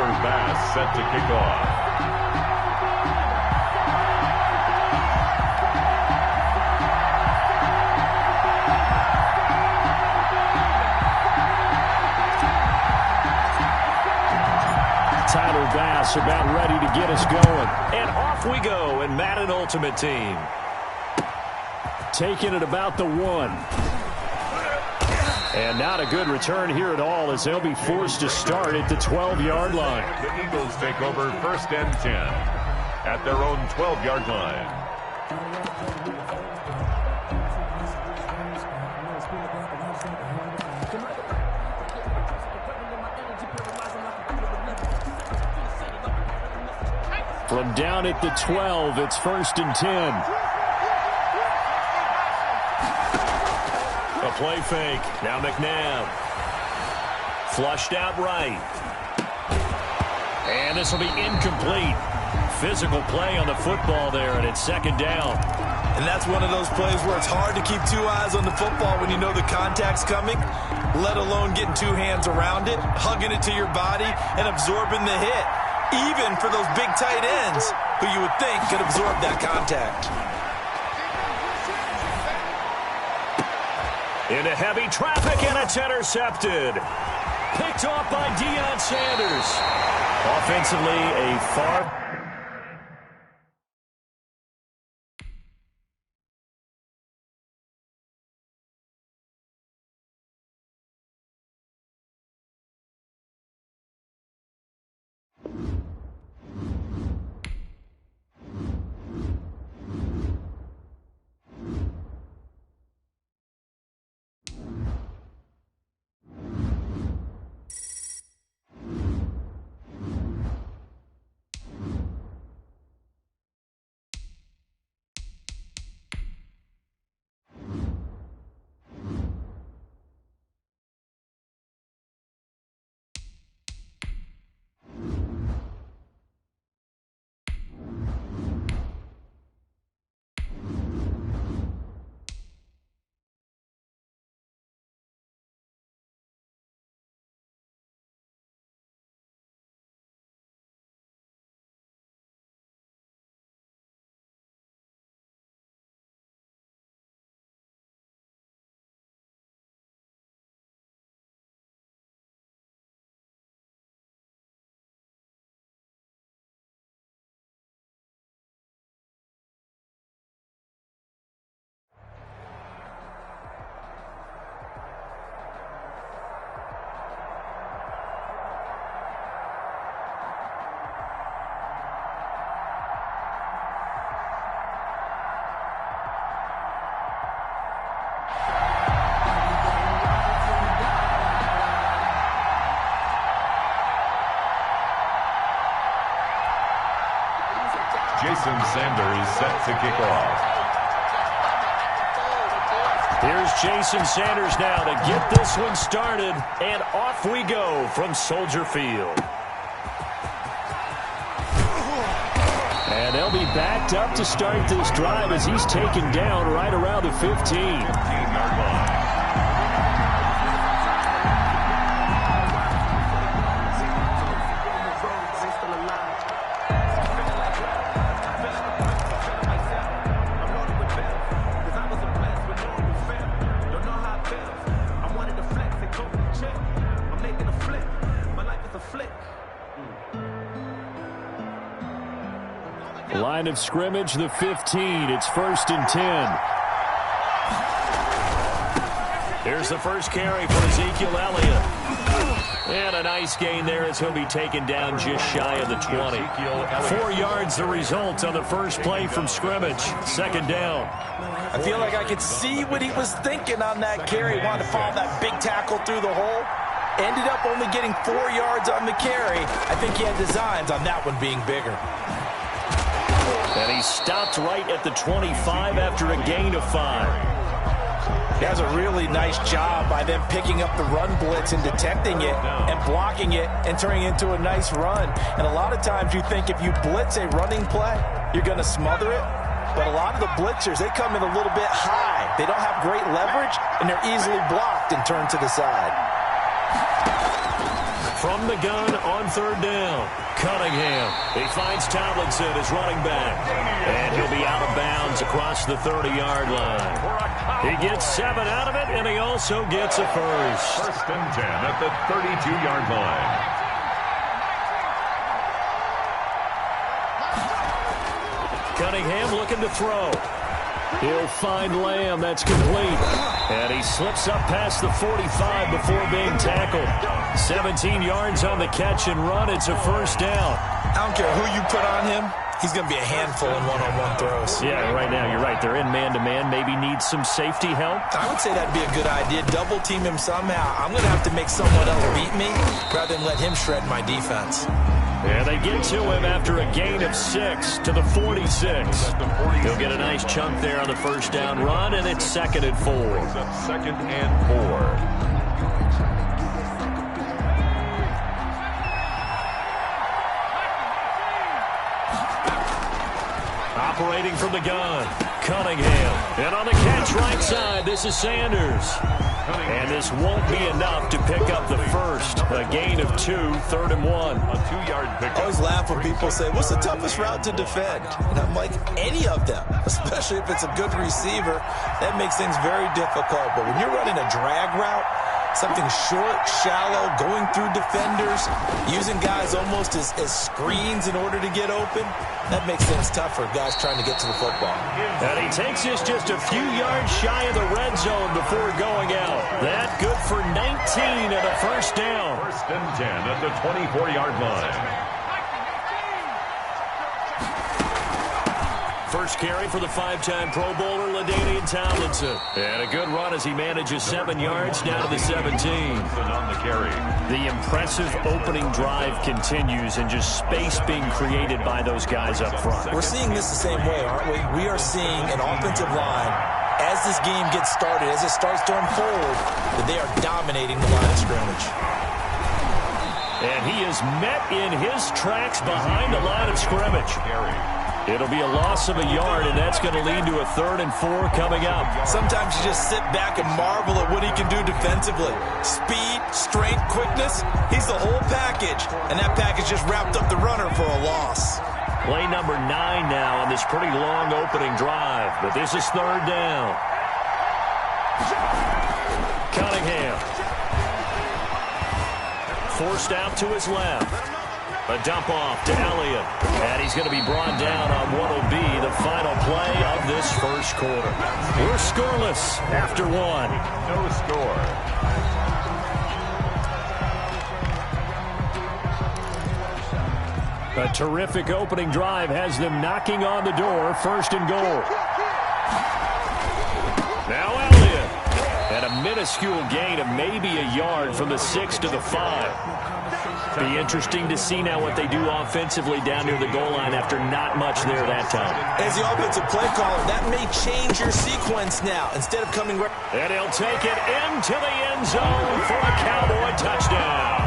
Tyler Bass set to kick off. Tyler Bass about ready to get us going. And off we go in Madden Ultimate Team. Taking it about the 1. And not a good return here at all as they'll be forced to start at the 12-yard line. The Eagles take over 1st and 10 at their own 12-yard line. From down at the 12, it's 1st and 10. A play fake. Now McNabb. Flushed out right. And this will be incomplete. Physical play on the football there, and it's 2nd down. And that's one of those plays where it's hard to keep 2 eyes on the football when you know the contact's coming, let alone getting 2 hands around it, hugging it to your body, and absorbing the hit. Even for those big tight ends who you would think could absorb that contact. Into heavy traffic, and it's intercepted. Picked off by Deion Sanders. Offensively, a far... Jason Sanders set to kick off. Here's Jason Sanders now to get this one started, and off we go from Soldier Field. And they'll be backed up to start this drive as he's taken down right around the 15. 15-yard line. Line of scrimmage, the 15. It's 1st and 10. Here's the first carry for Ezekiel Elliott. And a nice gain there as he'll be taken down just shy of the 20. 4 yards the result on the first play from scrimmage. 2nd down. I feel like I could see what he was thinking on that carry. Wanted to follow that big tackle through the hole. Ended up only getting 4 yards on the carry. I think he had designs on that one being bigger. And he stopped right at the 25 after a gain of 5. He has a really nice job by them picking up the run blitz and detecting it and blocking it and turning it into a nice run. And a lot of times you think if you blitz a running play, you're going to smother it. But a lot of the blitzers, they come in a little bit high. They don't have great leverage, and they're easily blocked and turned to the side. From the gun on third down. Cunningham. He finds Tomlinson as running back. And he'll be out of bounds across the 30-yard line. He gets 7 out of it, and he also gets a first. First and 10 at the 32-yard line. Cunningham looking to throw. He'll find Lamb. That's complete. And he slips up past the 45 before being tackled. 17 yards on the catch and run. It's a first down. I don't care who you put on him. He's going to be a handful in one-on-one throws. Yeah, right now you're right. They're in man-to-man. Maybe needs some safety help. I would say that'd be a good idea. Double team him somehow. I'm going to have to make someone else beat me rather than let him shred my defense. Yeah, they get to him after a gain of 6 to the 46. He'll get a nice chunk there on the first down run, and it's 2nd and 4. Second and 4. Operating from the gun, Cunningham. And on the catch right side, this is Sanders. And this won't be enough to pick up the first. A gain of 2, 3rd and 1. A 2-yard pickup. I always laugh when people say, what's the toughest route to defend? And I'm like, any of them, especially if it's a good receiver. That makes things very difficult. But when you're running a drag route, something short, shallow, going through defenders, using guys almost as screens in order to get open, that makes things tough for guys trying to get to the football. And he takes us just a few yards shy of the red zone before going out. That good for 19 and a first down. First and 10 at the 24-yard line. First carry for the 5-time Pro Bowler, LaDainian Tomlinson. And a good run as he manages 7 yards down to the 17. On the carry. The impressive opening drive continues and just space being created by those guys up front. We're seeing this the same way, aren't we? We are seeing an offensive line, as this game gets started, as it starts to unfold, that they are dominating the line of scrimmage. And he is met in his tracks behind the line of scrimmage. It'll be a loss of a yard, and that's going to lead to a 3rd and 4 coming up. Sometimes you just sit back and marvel at what he can do defensively. Speed, strength, quickness, he's the whole package. And that package just wrapped up the runner for a loss. Play number 9 now on this pretty long opening drive. But this is 3rd down. Cunningham. Forced out to his left. A dump off to Elliott. And he's going to be brought down on what will be the final play of this first quarter. We're scoreless after 1. No score. A terrific opening drive has them knocking on the door. 1st and goal. Now Elliott. And a minuscule gain of maybe a yard from the 6 to the 5. Be interesting to see now what they do offensively down near the goal line after not much there that time. As the offensive play caller, that may change your sequence now. Instead of coming... And he'll take it into the end zone for a Cowboy touchdown.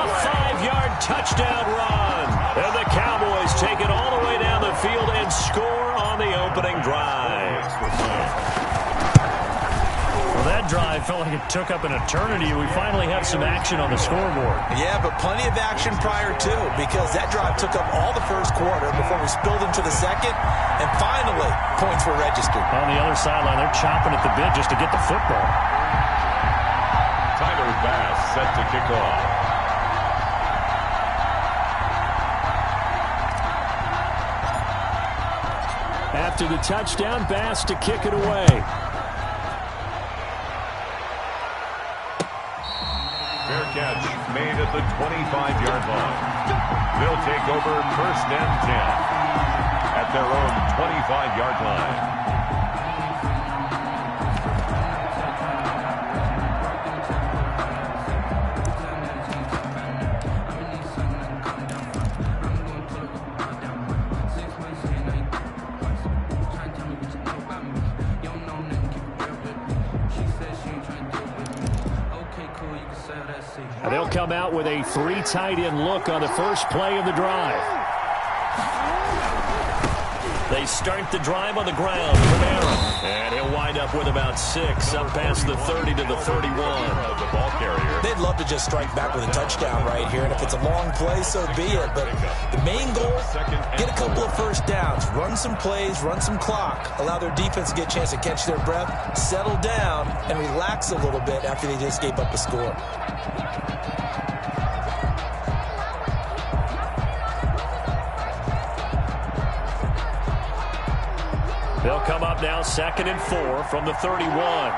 A 5-yard touchdown run. And the Cowboys take it all the way down the field and score on the opening drive. That drive felt like it took up an eternity. We finally have some action on the scoreboard. Yeah, but plenty of action prior to, because that drive took up all the first quarter before we spilled into the second, and finally, points were registered. On the other sideline, they're chomping at the bit just to get the football. Tyler Bass set to kick off. After the touchdown, Bass to kick it away. Fair catch made at the 25-yard line. They'll take over 1st and 10 at their own 25-yard line. They'll come out with a 3 tight end look on the first play of the drive. They start the drive on the ground. Kamara. And he'll wind up with about 6 up past the 30 to the 31. The ball carrier. They'd love to just strike back with a touchdown right here, and if it's a long play, so be it. But the main goal, get a couple of first downs, run some plays, run some clock, allow their defense to get a chance to catch their breath, settle down, and relax a little bit after they just gave up a score. They'll come up now 2nd and 4 from the 31.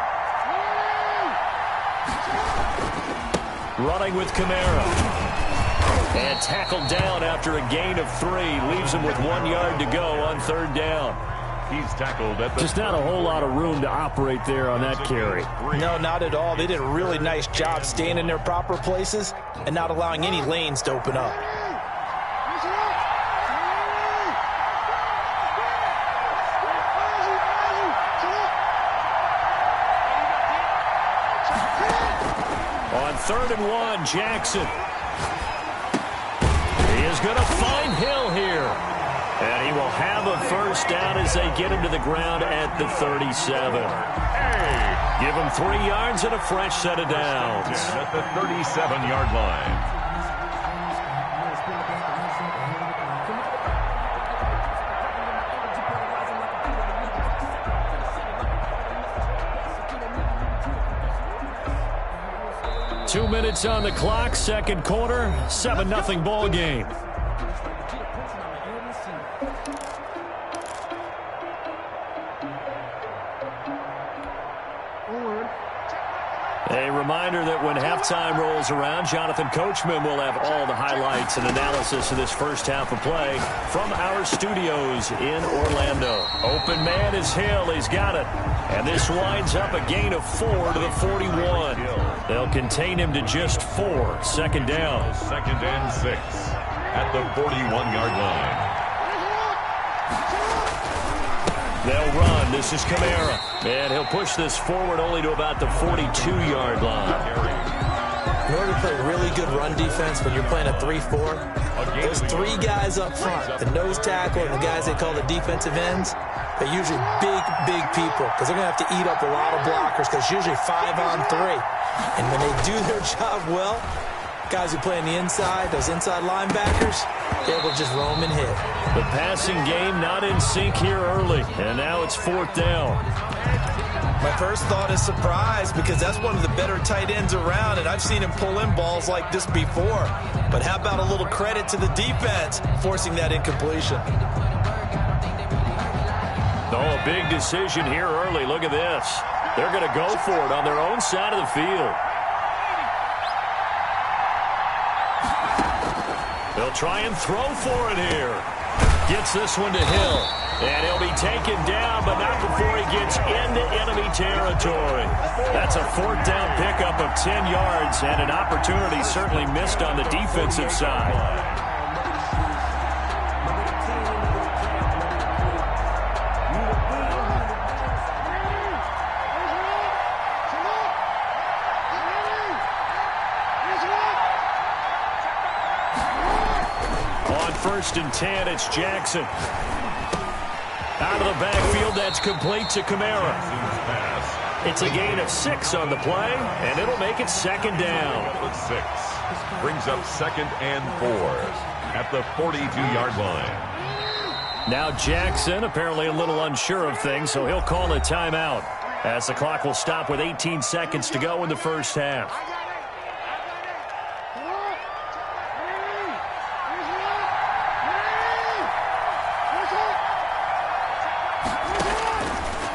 Running with Kamara. And tackled down after a gain of 3. Leaves him with 1 yard to go on 3rd down. He's tackled at the... Just not a whole lot of room to operate there on that carry. No, not at all. They did a really nice job staying in their proper places and not allowing any lanes to open up. On 3rd and 1, Jackson. He is going to find Hill here. And he will have a first down as they get him to the ground at the 37. Give him 3 yards and a fresh set of downs. At the 37-yard line. Two minutes on the clock, 2nd quarter, 7-0 ball game. A reminder that when halftime rolls around, Jonathan Coachman will have all the highlights and analysis of this first half of play from our studios in Orlando. Open man is Hill. He's got it. And this winds up a gain of 4 to the 41. They'll contain him to just 4. 2nd down. 2nd and 6 at the 41-yard line. They'll run. This is Kamara. And he'll push this forward only to about the 42-yard line. In order to play really good run defense when you're playing a 3-4, there's 3 guys up front, the nose tackle and the guys they call the defensive ends. They're usually big people because they're going to have to eat up a lot of blockers because it's usually 5 on 3. And when they do their job well, guys who play on the inside, those inside linebackers, they're able to just roam and hit. The passing game not in sync here early, and now it's 4th down. My first thought is surprise because that's one of the better tight ends around, and I've seen him pull in balls like this before. But how about a little credit to the defense forcing that incompletion? Oh, a big decision here early. Look at this. They're going to go for it on their own side of the field. They'll try and throw for it here. Gets this one to Hill. And he'll be taken down, but not before he gets into enemy territory. That's a 4th down pickup of 10 yards and an opportunity certainly missed on the defensive side. On 1st and 10, it's Jackson. Out of the backfield, that's complete to Kamara. It's a gain of 6 on the play, and it'll make it 2nd down. 6 brings up 2nd and 4 at the 42-yard line. Now Jackson apparently a little unsure of things, so he'll call a timeout as the clock will stop with 18 seconds to go in the first half.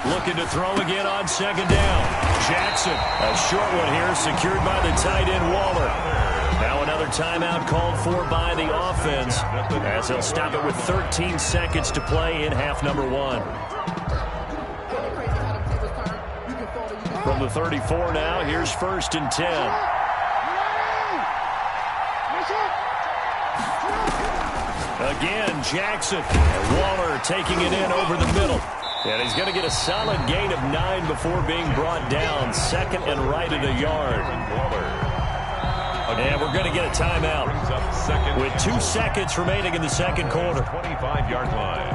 Looking to throw again on 2nd down. Jackson, a short one here, secured by the tight end Waller. Now another timeout called for by the offense as they'll stop it with 13 seconds to play in half number 1. From the 34 now, here's 1st and 10. Again, Jackson. And Waller taking it in over the middle. And he's going to get a solid gain of 9 before being brought down. 2nd and right at a yard. And we're going to get a timeout with 2 seconds remaining in the 2nd quarter. 25-yard line.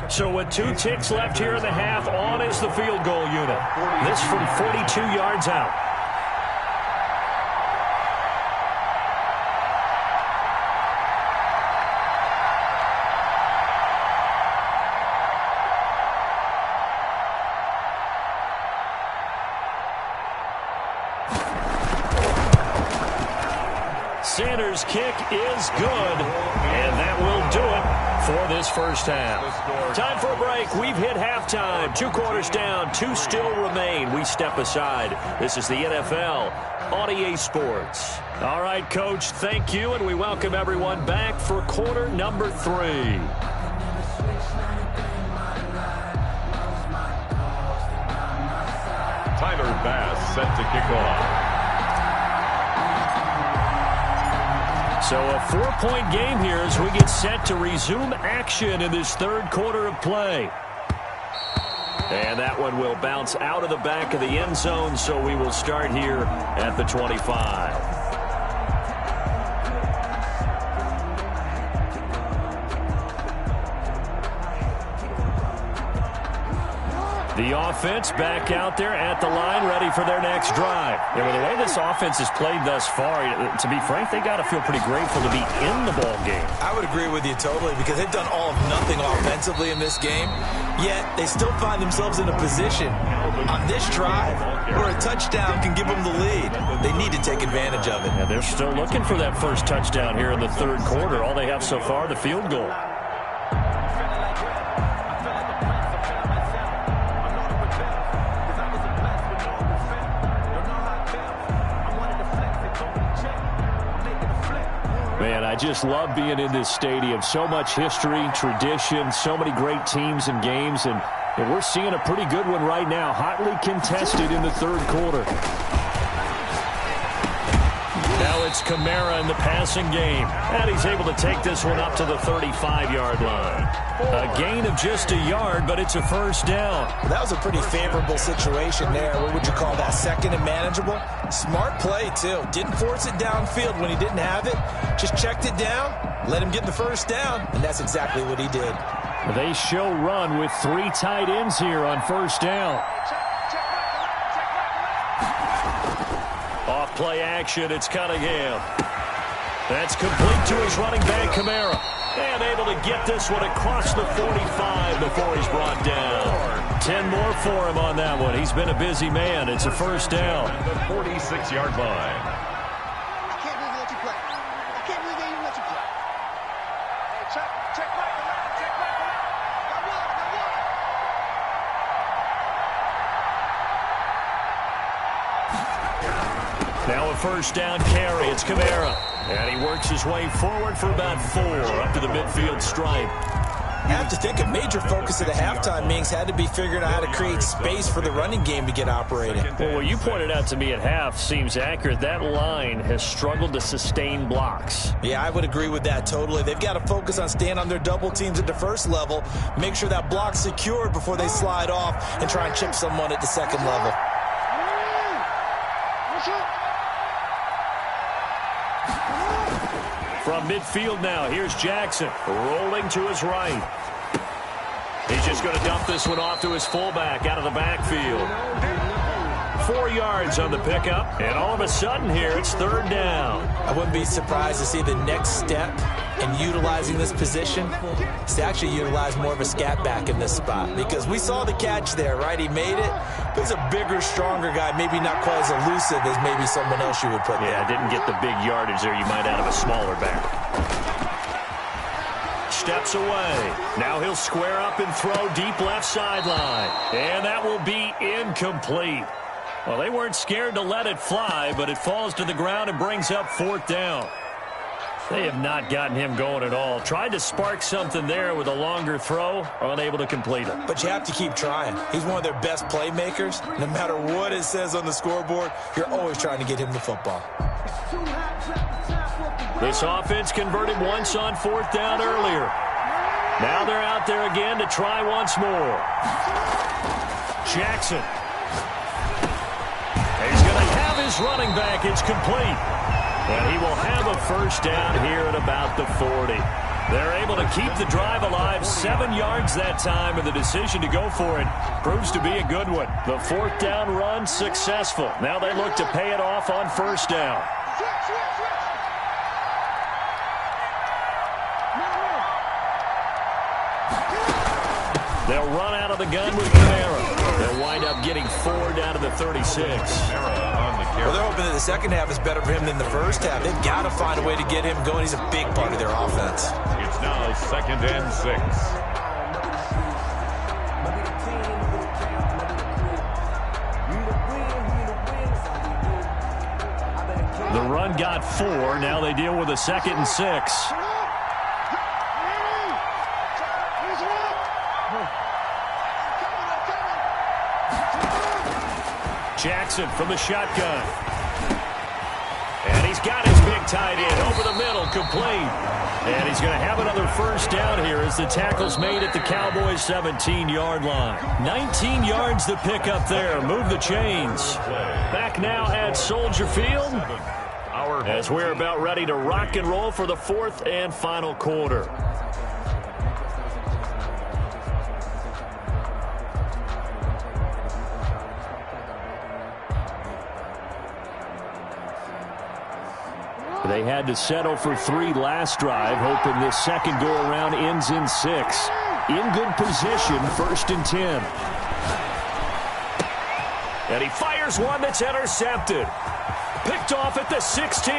So with 2 ticks left here in the half, on is the field goal unit. This from 42 yards out. Sanders' kick is good, and that will do it for this first half. Time for a break. We've hit halftime. 2 quarters down, 2 still remain. We step aside. This is the NFL on EA Sports. All right, Coach, thank you, and we welcome everyone back for quarter number 3. Tyler Bass set to kick off. So a 4-point game here as we get set to resume action in this third quarter of play. And that one will bounce out of the back of the end zone, so we will start here at the 25. The offense back out there at the line, ready for their next drive. Yeah, well, the way this offense has played thus far, to be frank, they got to feel pretty grateful to be in the ball game. I would agree with you totally, because they've done all of nothing offensively in this game, yet they still find themselves in a position on this drive where a touchdown can give them the lead. They need to take advantage of it. And they're still looking for that first touchdown here in the third quarter. All they have so far, the field goal. Man, I just love being in this stadium. So much history, tradition, so many great teams and games, and we're seeing a pretty good one right now, hotly contested in the third quarter. Now it's Kamara in the passing game, and he's able to take this one up to the 35-yard line. A gain of just a yard, but it's a first down. Well, that was a pretty favorable situation there. What would you call that? Second and manageable? Smart play, too. Didn't force it downfield when he didn't have it. Just checked it down, let him get the first down, and that's exactly what he did. They show run with 3 tight ends here on first down. Off play action, it's Cunningham. That's complete to his running back, Kamara. And able to get this one across the 45 before he's brought down. 10 more for him on that one. He's been a busy man. It's a first down. The 46-yard line. I can't believe they let you play. I can't believe they even let you play. Hey, check right around. Check right around. Got one. Now a first down carry. It's Kamara. And he works his way forward for about 4 up to the midfield stripe. I have to think a major focus of the halftime meetings had to be figuring out how to create space for the running game to get operating. Well, what you pointed out to me at half seems accurate. That line has struggled to sustain blocks. Yeah, I would agree with that totally. They've got to focus on staying on their double teams at the first level, make sure that block's secured before they slide off and try and chip someone at the second level. From midfield now, here's Jackson rolling to his right. He's just going to dump this one off to his fullback out of the backfield. 4 yards on the pickup, and all of a sudden here, it's third down. I wouldn't be surprised to see the next step in utilizing this position is to actually utilize more of a scat back in this spot, because we saw the catch there, right? He made it. He's a bigger, stronger guy, maybe not quite as elusive as maybe someone else you would put there. Yeah, didn't get the big yardage there you might out of a smaller back. Steps away. Now he'll square up and throw deep left sideline. And that will be incomplete. Well, they weren't scared to let it fly, but it falls to the ground and brings up fourth down. They have not gotten him going at all. Tried to spark something there with a longer throw, unable to complete it. But you have to keep trying. He's one of their best playmakers. No matter what it says on the scoreboard, you're always trying to get him the football. This offense converted once on fourth down earlier. Now they're out there again to try once more. Jackson. He's going to have his running back. It's complete. And he will have a first down here at about the 40. They're able to keep the drive alive, 7 yards that time, and the decision to go for it proves to be a good one. The fourth down run successful. Now they look to pay it off on first down. They'll run out of the gun with Kamara. They'll wind up getting 4 down to the 36. Well, they're hoping that the second half is better for him than the first half. They've got to find a way to get him going. He's a big part of their offense. It's now 2nd and 6. The run got 4. Now they deal with a 2nd and 6. Jackson from the shotgun. And he's got his big tight end over the middle, complete. And he's going to have another first down here as the tackle's made at the Cowboys' 17-yard line. 19 yards to pick up there. Move the chains. Back now at Soldier Field as we're about ready to rock and roll for the 4th and final quarter. They had to settle for 3 last drive, hoping this second go-around ends in 6. In good position, 1st and 10. And he fires one that's intercepted. Picked off at the 16.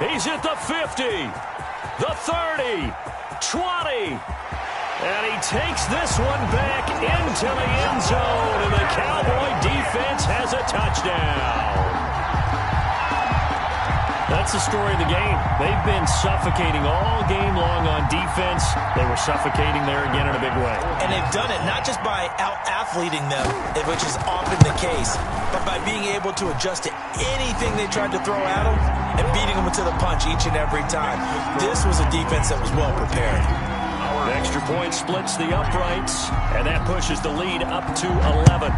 He's at the 50. The 30. 20. And he takes this one back into the end zone. And the Cowboy defense has a touchdown. That's the story of the game. They've been suffocating all game long on defense. They were suffocating there again in a big way. And they've done it not just by out-athleting them, which is often the case, but by being able to adjust to anything they tried to throw at them and beating them to the punch each and every time. This was a defense that was well prepared. The extra point splits the uprights, and that pushes the lead up to 11.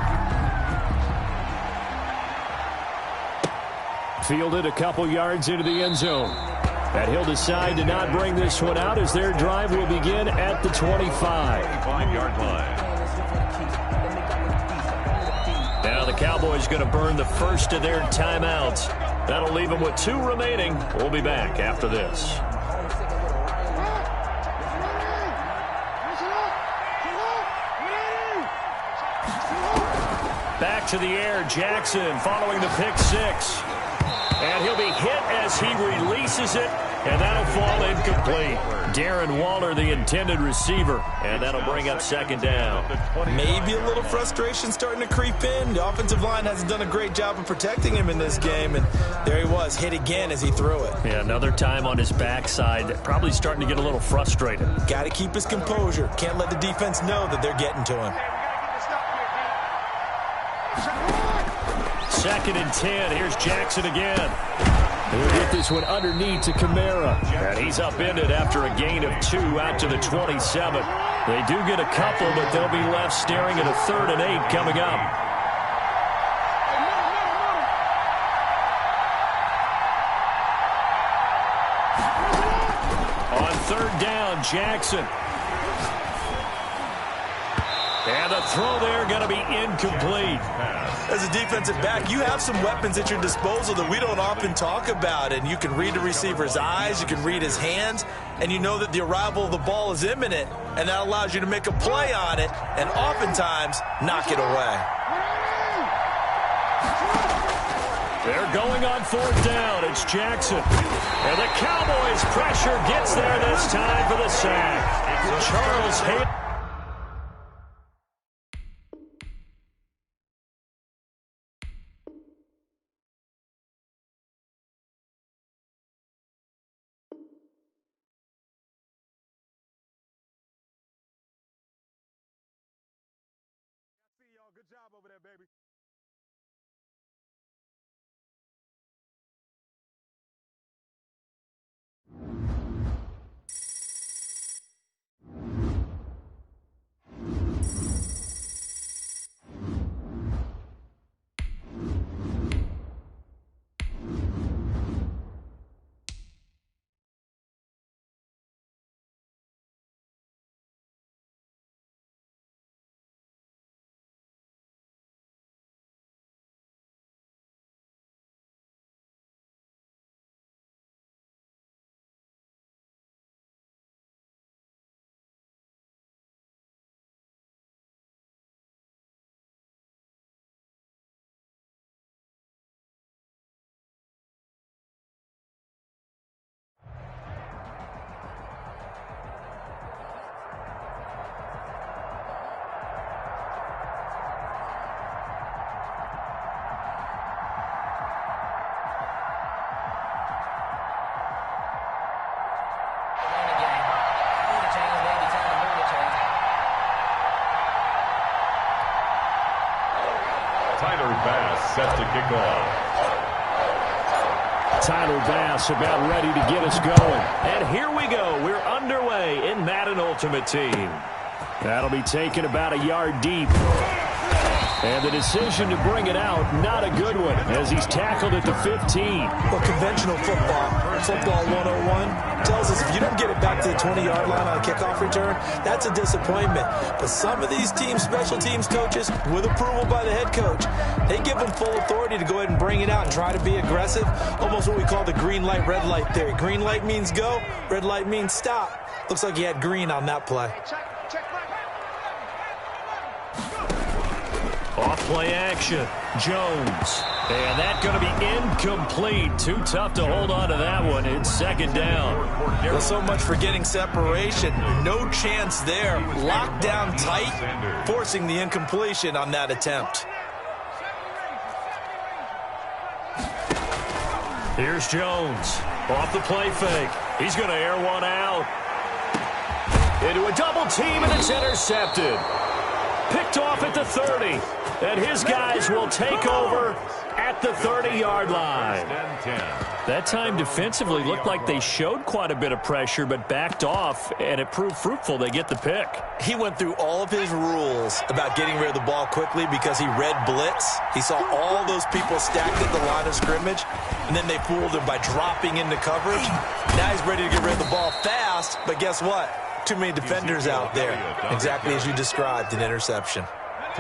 Fielded a couple yards into the end zone. And he'll decide to not bring this one out as their drive will begin at the 25-yard line. Now the Cowboys going to burn the first of their timeouts. That'll leave them with 2 remaining. We'll be back after this. Back to the air, Jackson following the pick 6. And he'll be hit as he releases it, and that'll fall incomplete. Darren Waller, the intended receiver, and that'll bring up 2nd down. Maybe a little frustration starting to creep in. The offensive line hasn't done a great job of protecting him in this game, and there he was, hit again as he threw it. Yeah, another time on his backside, probably starting to get a little frustrated. Got to keep his composure. Can't let the defense know that they're getting to him. 2nd and 10. Here's Jackson again. He'll get this one underneath to Kamara. And he's upended after a gain of 2 out to the 27. They do get a couple, but they'll be left staring at a 3rd and 8 coming up. On 3rd down, Jackson. And the throw there going to be incomplete. As a defensive back, you have some weapons at your disposal that we don't often talk about. And you can read the receiver's eyes, you can read his hands, and you know that the arrival of the ball is imminent. And that allows you to make a play on it and oftentimes knock it away. They're going on 4th down. It's Jackson. And the Cowboys' pressure gets there this time for the sack. Charles Haley. Good job over there, baby. kickoff. Tyler Bass about ready to get us going. And here we go. We're underway in Madden Ultimate Team. That'll be taken about a yard deep. And the decision to bring it out, not a good one, as he's tackled at the 15. Well, conventional football 101, tells us if you don't get it back to the 20-yard line on a kickoff return, that's a disappointment. But some of these teams, special teams coaches, with approval by the head coach, they give them full authority to go ahead and bring it out and try to be aggressive, almost what we call the green light, red light theory. Green light means go, red light means stop. Looks like he had green on that play. Off play action, Jones. And that's going to be incomplete. Too tough to hold on to that one. It's second down. Well, so much for getting separation. No chance there. Locked down tight, forcing the incompletion on that attempt. Here's Jones. Off the play fake. He's going to air one out. Into a double team, and it's intercepted. Picked off at the 30. And his guys will take over at the 30-yard line. That time defensively looked like they showed quite a bit of pressure but backed off, and it proved fruitful. They get the pick. He went through all of his rules about getting rid of the ball quickly because he read blitz. He saw all those people stacked at the line of scrimmage, and then they fooled him by dropping into coverage. Now he's ready to get rid of the ball fast, but guess what? Too many defenders out there. Exactly as you described, an interception.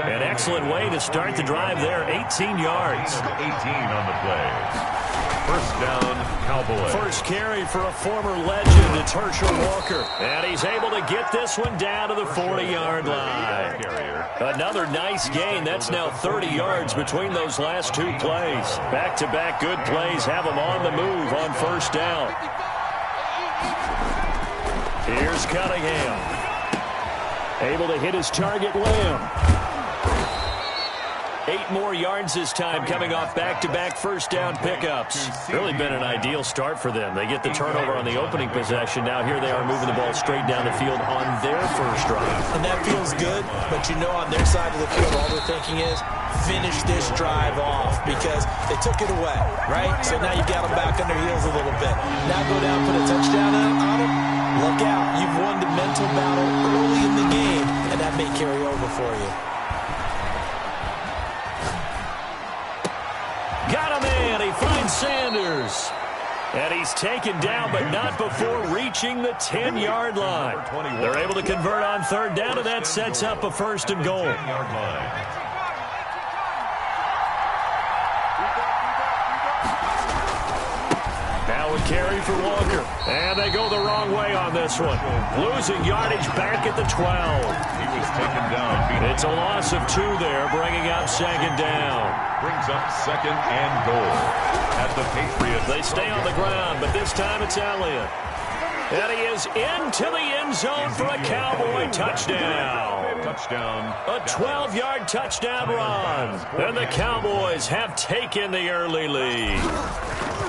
An excellent way to start the drive there, 18 yards. 18 on the play. First down, Cowboys. First carry for a former legend, it's Herschel Walker. And he's able to get this one down to the 40-yard line. Another nice gain. That's now 30 yards between those last two plays. Back-to-back good plays have him on the move on first down. Here's Cunningham. Able to hit his target, Lamb. 8 more yards this time, coming off back-to-back first down pickups. Really been an ideal start for them. They get the turnover on the opening possession. Now here they are moving the ball straight down the field on their first drive. And that feels good, but you know on their side of the field, all they're thinking is, finish this drive off because they took it away, right? So now you've got them back on their heels a little bit. Now go down, put a touchdown on them. Look out. You've won the mental battle early in the game, and that may carry over for you. Got him in. He finds Sanders. And he's taken down, but not before reaching the 10-yard line. They're able to convert on third down, and that sets up a first and goal. Now a carry for Walker. And they go the wrong way on this one. Losing yardage back at the 12. He was taken down. It's a loss of 2 there, bringing up second down. Brings up second and goal at the Patriots. They stay on the ground, but this time it's Elliott. And he is into the end zone for a Cowboy touchdown. A 12-yard touchdown run. And the Cowboys have taken the early lead.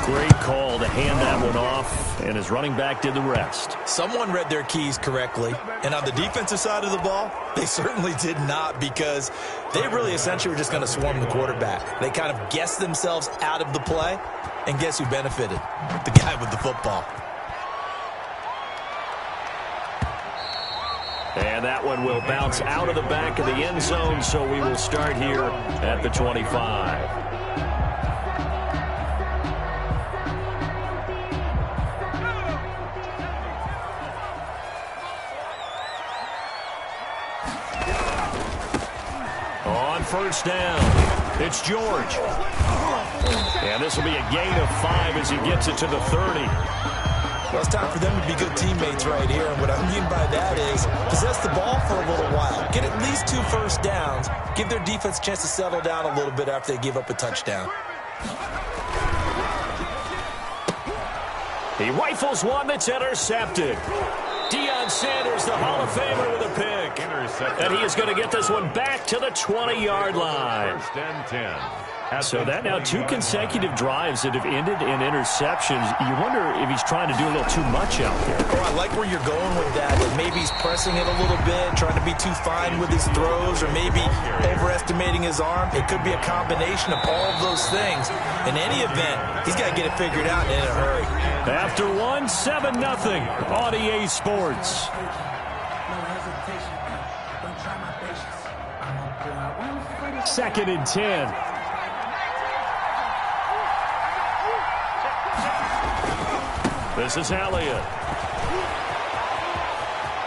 Great call to hand that one off, and his running back did the rest. Someone read their keys correctly, and on the defensive side of the ball, they certainly did not because they really essentially were just going to swarm the quarterback. They kind of guessed themselves out of the play, and guess who benefited? The guy with the football. And that one will bounce out of the back of the end zone, so we will start here at the 25. On first down, it's George. And this will be a gain of 5 as he gets it to the 30. Well, it's time for them to be good teammates right here. And what I mean by that is possess the ball for a little while. Get at least 2 first downs. Give their defense a chance to settle down a little bit after they give up a touchdown. He rifles one that's intercepted. Deion Sanders, the Hall of Famer, with a pick. And he is going to get this one back to the 20-yard line. First and 10. So that now 2 consecutive drives that have ended in interceptions. You wonder if he's trying to do a little too much out there. Oh, I like where you're going with that. That maybe he's pressing it a little bit, trying to be too fine with his throws, or maybe overestimating his arm. It could be a combination of all of those things. In any event, he's got to get it figured out in a hurry. After 7-0 on EA Sports. Second and 10. This is Elliott.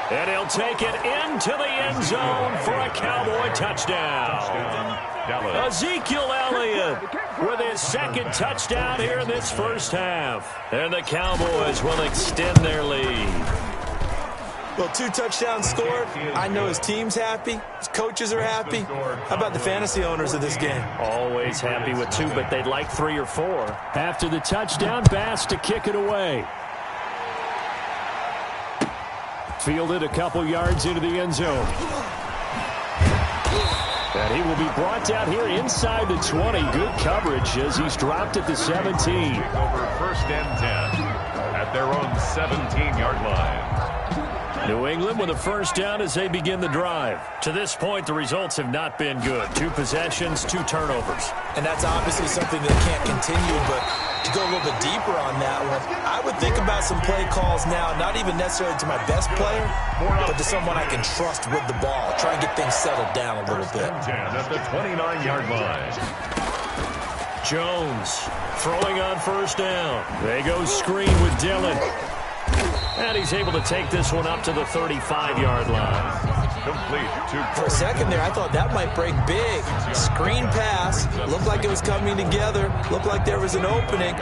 And he'll take it into the end zone for a Cowboy touchdown. Ezekiel Elliott with his second touchdown here in this first half. And the Cowboys will extend their lead. Well, 2 touchdowns scored. I know his team's happy. His coaches are happy. How about the fantasy owners of this game? Always happy with 2, but they'd like 3 or 4. After the touchdown, Bass to kick it away. Fielded a couple yards into the end zone. And he will be brought down here inside the 20. Good coverage as he's dropped at the 17. Over first and 10 at their own 17-yard line. New England with a first down as they begin the drive. To this point, the results have not been good. 2 possessions, 2 turnovers. And that's obviously something that can't continue, but to go a little bit deeper on that one, I would think about some play calls now, not even necessarily to my best player, but to someone I can trust with the ball. Try and get things settled down a little bit. 10 at the 29-yard line. Jones throwing on first down. They go screen with Dillon. And he's able to take this one up to the 35-yard line. Complete. For a second there, I thought that might break big. Screen pass. Looked like it was coming together. Looked like there was an opening.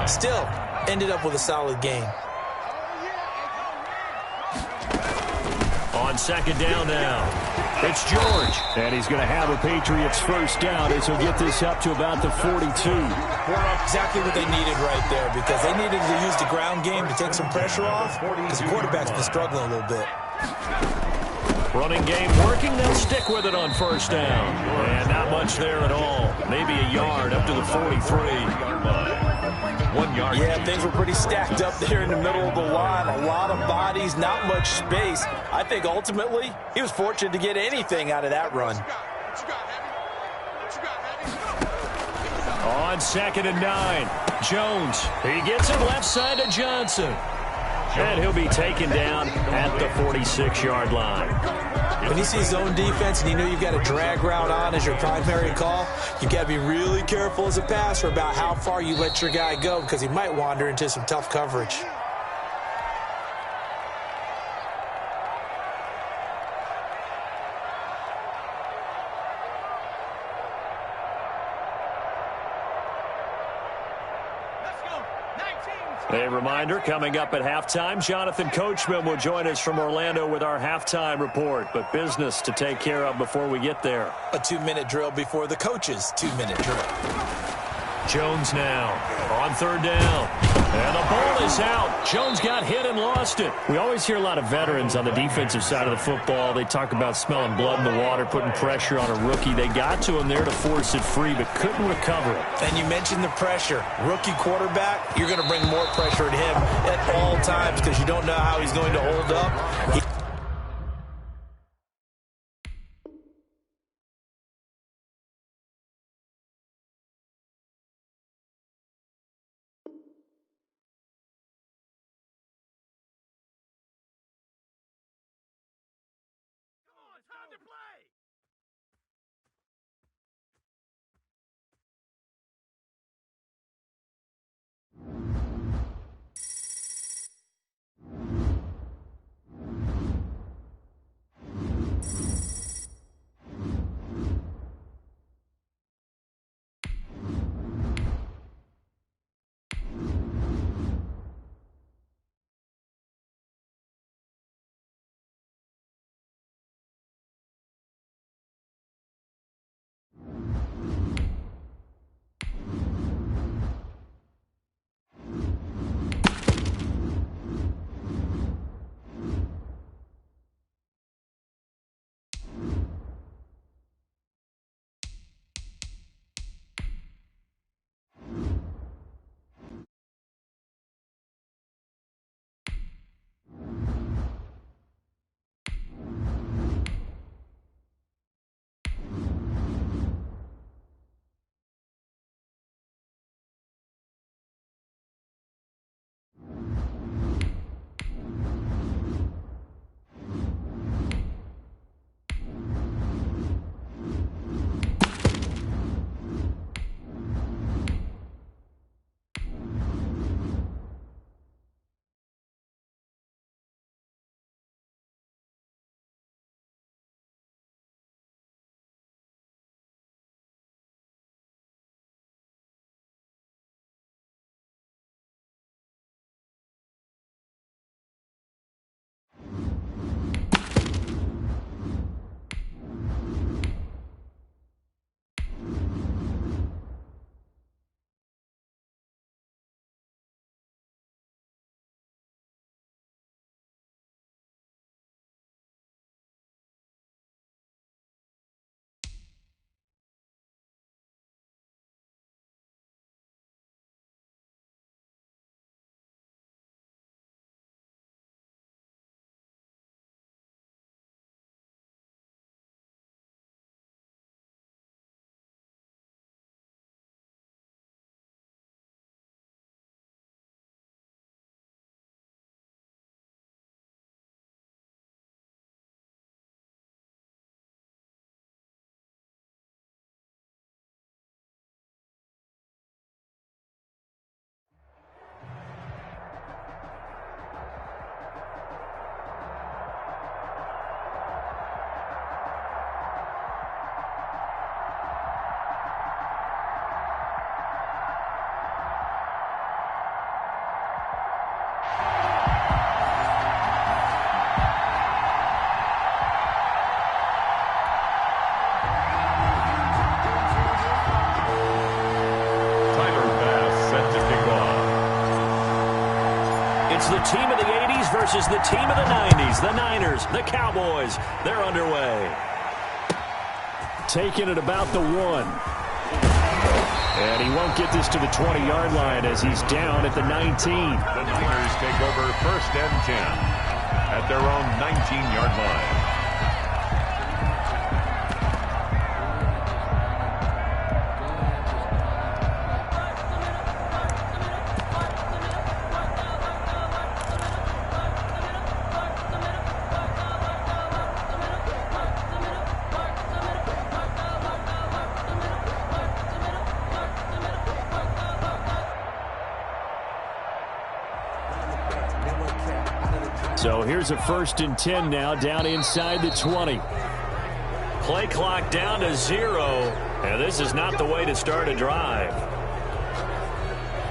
Still, ended up with a solid gain. On second down now, it's George. And he's going to have a Patriots first down as he'll get this up to about the 42. Exactly what they needed right there, because they needed to use the ground game to take some pressure off, because the quarterback's been struggling a little bit. Running game working, they'll stick with it on first down. And not much there at all. Maybe a yard up to the 43. 1 yard. Yeah, things were pretty stacked up there in the middle of the line. A lot of bodies, not much space. I think ultimately he was fortunate to get anything out of that run. On second and 9, Jones. He gets it left side to Johnson. And he'll be taken down at the 46-yard line. When you see zone defense and you know you've got a drag route on as your primary call, you've got to be really careful as a passer about how far you let your guy go, because he might wander into some tough coverage. A reminder, coming up at halftime, Jonathan Coachman will join us from Orlando with our halftime report. But business to take care of before we get there. A 2-minute drill before the coach's 2-minute drill. Jones now on third down. And the ball is out. Jones got hit and lost it. We always hear a lot of veterans on the defensive side of the football. They talk about smelling blood in the water, putting pressure on a rookie. They got to him there to force it free, but couldn't recover it. And you mentioned the pressure. Rookie quarterback, you're going to bring more pressure at him at all times because you don't know how he's going to hold up. It's the team of the 80s versus the team of the 90s. The Niners, the Cowboys, they're underway. Taking it about the 1. And he won't get this to the 20-yard line as he's down at the 19. The Niners take over 1st and 10 at their own 19-yard line. So here's a 1st and 10 now, down inside the 20. Play clock down to 0, and this is not the way to start a drive.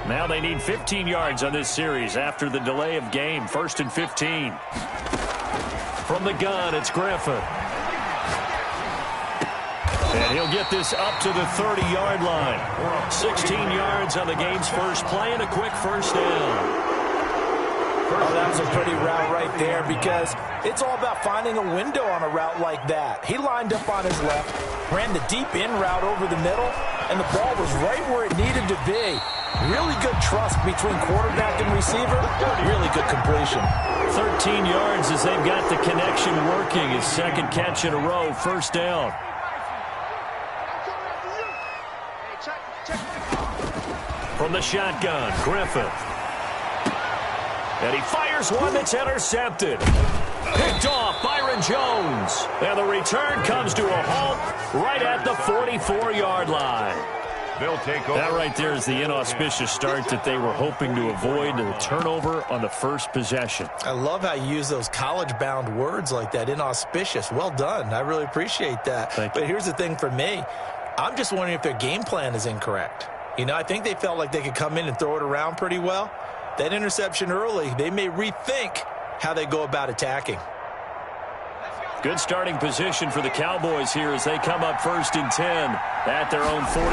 Now they need 15 yards on this series after the delay of game. 1st and 15. From the gun, it's Griffin. And he'll get this up to the 30-yard line. 16 yards on the game's first play and a quick 1st down. Oh, that was a pretty route right there because it's all about finding a window on a route like that. He lined up on his left, ran the deep in route over the middle, and the ball was right where it needed to be. Really good trust between quarterback and receiver. Really good completion. 13 yards as they've got the connection working. His 2nd catch in a row, 1st down. From the shotgun, Griffin. And he fires one that's intercepted. Picked off Byron Jones. And the return comes to a halt right at the 44-yard line. They'll take over. That right there is the inauspicious start that they were hoping to avoid, the turnover on the first possession. I love how you use those college-bound words like that, inauspicious. Well done. I really appreciate that. But here's the thing for me. I'm just wondering if their game plan is incorrect. You know, I think they felt like they could come in and throw it around pretty well. That interception early, they may rethink how they go about attacking. Good starting position for the Cowboys here as they come up 1st and 10 at their own 44.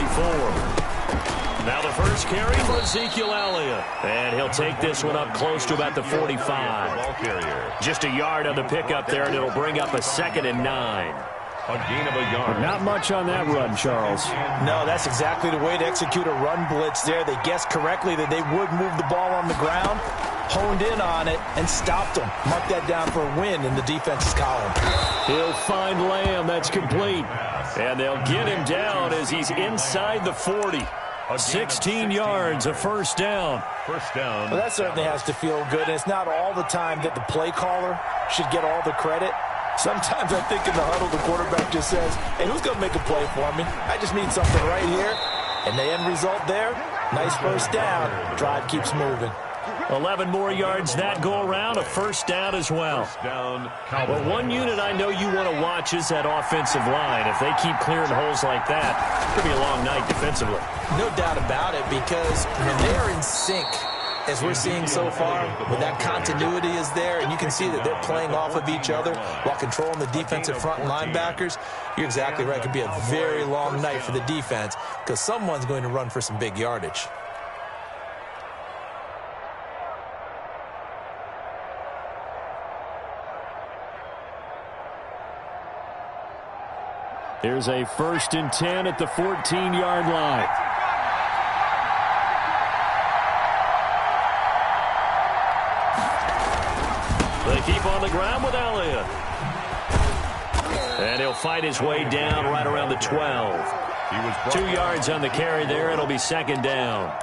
Now the first carry for Ezekiel Elliott. And he'll take this one up close to about the 45. Just a yard on the pickup there, and it'll bring up a 2nd and 9. A gain of a yard. Not much on that run, Charles. No, that's exactly the way to execute a run blitz there. They guessed correctly that they would move the ball on the ground, honed in on it, and stopped them. Mark that down for a win in the defense's column. He'll find Lamb. That's complete. And they'll get him down as he's inside the 40. 16 yards, a 1st down. 1st down. Well, that certainly has to feel good, and it's not all the time that the play caller should get all the credit. Sometimes I think in the huddle, the quarterback just says, hey, who's going to make a play for me? I just need something right here. And the end result there, nice 1st down. Drive keeps moving. 11 more yards that go around, a 1st down as well. Well, one unit I know you want to watch is that offensive line. If they keep clearing holes like that, it could be a long night defensively. No doubt about it, because when they're in sync, as we're seeing so far, when that continuity is there, and you can see that they're playing off of each other while controlling the defensive front linebackers, you're exactly right. It could be a very long night for the defense because someone's going to run for some big yardage. Here's a 1st and 10 at the 14-yard line. They keep on the ground with Elliott. And he'll fight his way down right around the 12. 2 yards on the carry there. It'll be 2nd down.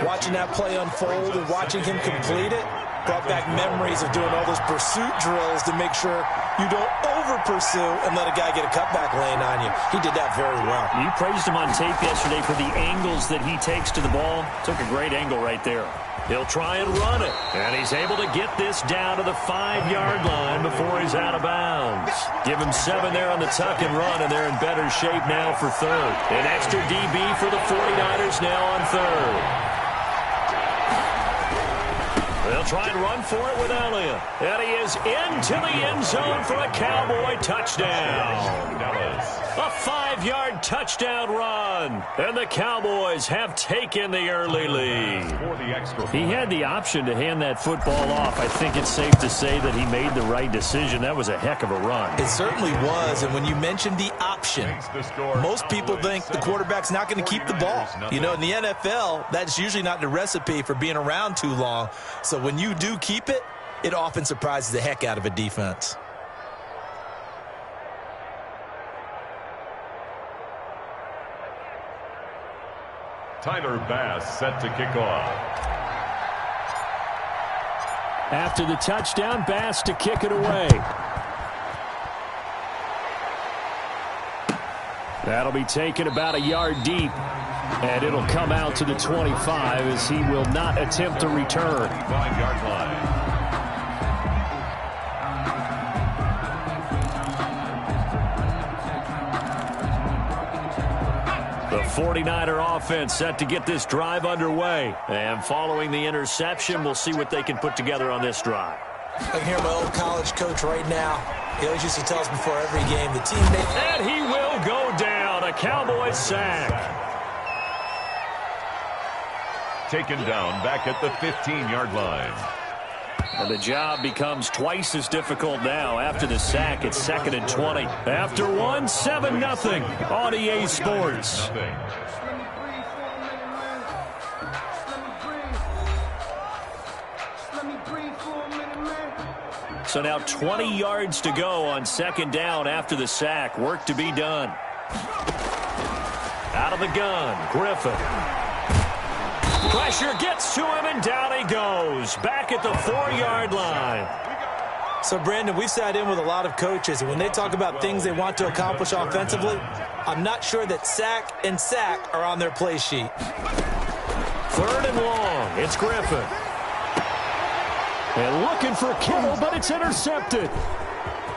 Watching that play unfold and watching him complete it brought back memories of doing all those pursuit drills to make sure you don't over-pursue and let a guy get a cutback lane on you. He did that very well. You praised him on tape yesterday for the angles that he takes to the ball. Took a great angle right there. He'll try and run it. And he's able to get this down to the 5-yard line before he's out of bounds. Give him 7 there on the tuck and run, and they're in better shape now for 3rd. An extra DB for the 49ers now on 3rd. They'll try and run for it with Elliott. And he is into the end zone for a Cowboy touchdown. Dallas. A 5-yard touchdown run. And the Cowboys have taken the early lead. He had the option to hand that football off. I think it's safe to say that he made the right decision. That was a heck of a run. It certainly was. And when you mentioned the option, most people think the quarterback's not going to keep the ball. You know, in the NFL, that's usually not the recipe for being around too long. So when you do keep it, it often surprises the heck out of a defense. Tyler Bass set to kick off. After the touchdown, Bass to kick it away. That'll be taken about a yard deep. And it'll come out to the 25 as he will not attempt to return. 5-yard line. The 49er offense set to get this drive underway. And following the interception, we'll see what they can put together on this drive. I can hear my old college coach right now. He always used to tell us before every game, the team made... And he will go down. A Cowboys sack. Taken down back at the 15-yard line. And the job becomes twice as difficult now. After the sack, it's 2nd and 20. After one, 7-0 on EA Sports. So now 20 yards to go on 2nd down after the sack. Work to be done. Out of the gun, Griffin. Pressure gets to him, and down he goes. Back at the 4-yard line. So, Brandon, we've sat in with a lot of coaches, and when they talk about things they want to accomplish offensively, I'm not sure that sack and sack are on their play sheet. 3rd and long. It's Griffin. And looking for Kittle, but it's intercepted.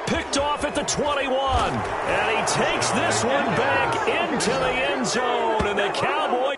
Picked off at the 21. And he takes this one back into the end zone. And the Cowboys...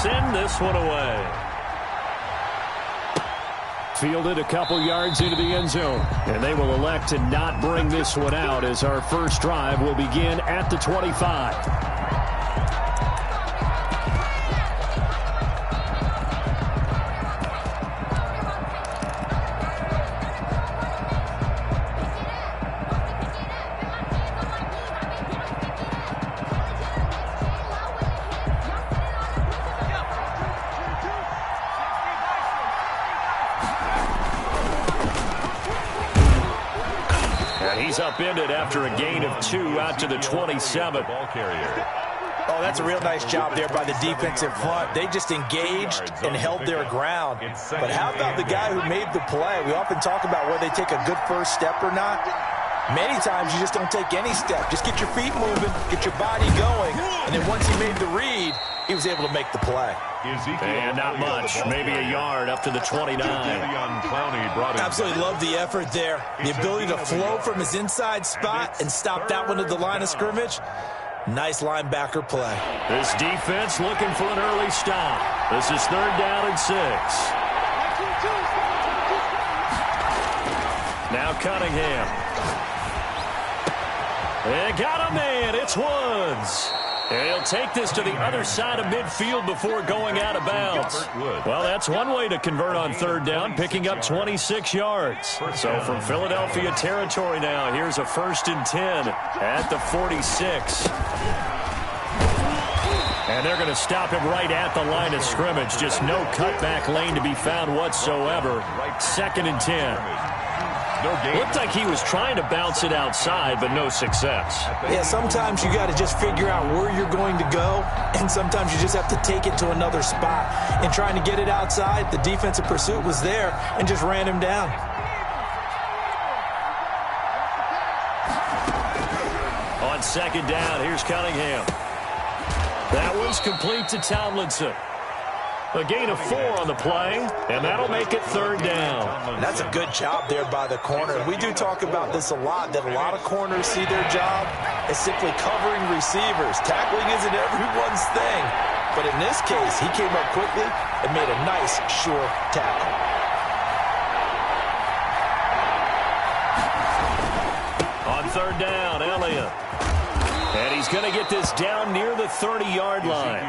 Send this one away. Fielded a couple yards into the end zone. And they will elect to not bring this one out as our first drive will begin at the 25. He's upended after a gain of 2 out to the 27. Ball carrier. Oh, that's a real nice job there by the defensive front. They just engaged and held their ground. But how about the guy who made the play? We often talk about whether they take a good first step or not. Many times you just don't take any step. Just get your feet moving, get your body going, and then once he made the read, he was able to make the play. And not much, maybe a yard up to the 29. Absolutely love the effort there. The ability to flow from his inside spot and stop that one at the line of scrimmage. Nice linebacker play. This defense looking for an early stop. This is 3rd down and 6. Now Cunningham. They got a man. It's Woods. And he'll take this to the other side of midfield before going out of bounds. Well, that's one way to convert on 3rd down, picking up 26 yards. So from Philadelphia territory now, here's a 1st and 10 at the 46. And they're going to stop him right at the line of scrimmage. Just no cutback lane to be found whatsoever. 2nd and 10. Looked like he was trying to bounce it outside, but no success. Yeah, sometimes you got to just figure out where you're going to go, and sometimes you just have to take it to another spot. And trying to get it outside, the defensive pursuit was there and just ran him down. On 2nd down, here's Cunningham. That one's complete to Tomlinson. A gain of 4 on the play, and that'll make it 3rd down. That's a good job there by the corner. We do talk about this a lot, that a lot of corners see their job as simply covering receivers. Tackling isn't everyone's thing. But in this case, he came up quickly and made a nice, sure tackle. On 3rd down, Elliott. And he's going to get this down near the 30-yard line.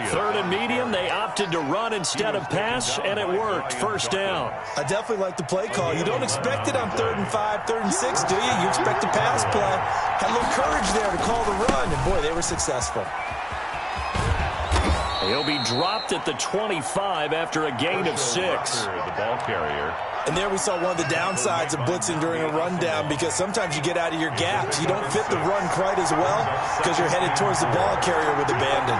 3rd and medium, they opted to run instead of pass, and it worked. 1st down. I definitely like the play call. You don't expect it on 3rd and 5, 3rd and 6, do you? You expect a pass play. Had a little courage there to call the run, and boy, they were successful. He'll be dropped at the 25 after a gain of 6. The ball carrier. And there we saw one of the downsides of blitzing during a rundown, because sometimes you get out of your gaps. You don't fit the run quite as well because you're headed towards the ball carrier with abandon.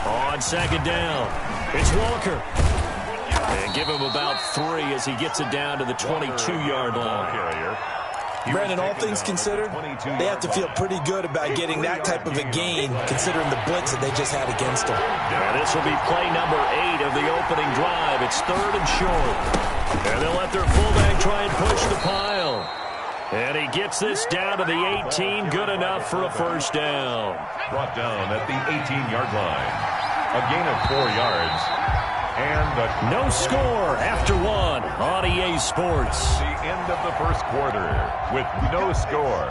On 2nd down, it's Walker. And give him about 3 as he gets it down to the 22-yard line. Brandon, all things considered, they have to feel pretty good about getting that type of a gain, considering the blitz that they just had against them. And this will be play number 8 of the opening drive. It's 3rd and short. And they'll let their fullback try and push the pile. And he gets this down to the 18, good enough for a 1st down. Brought down at the 18-yard line. A gain of 4 yards. And no score after 1 on EA Sports. The end of the 1st quarter with no score.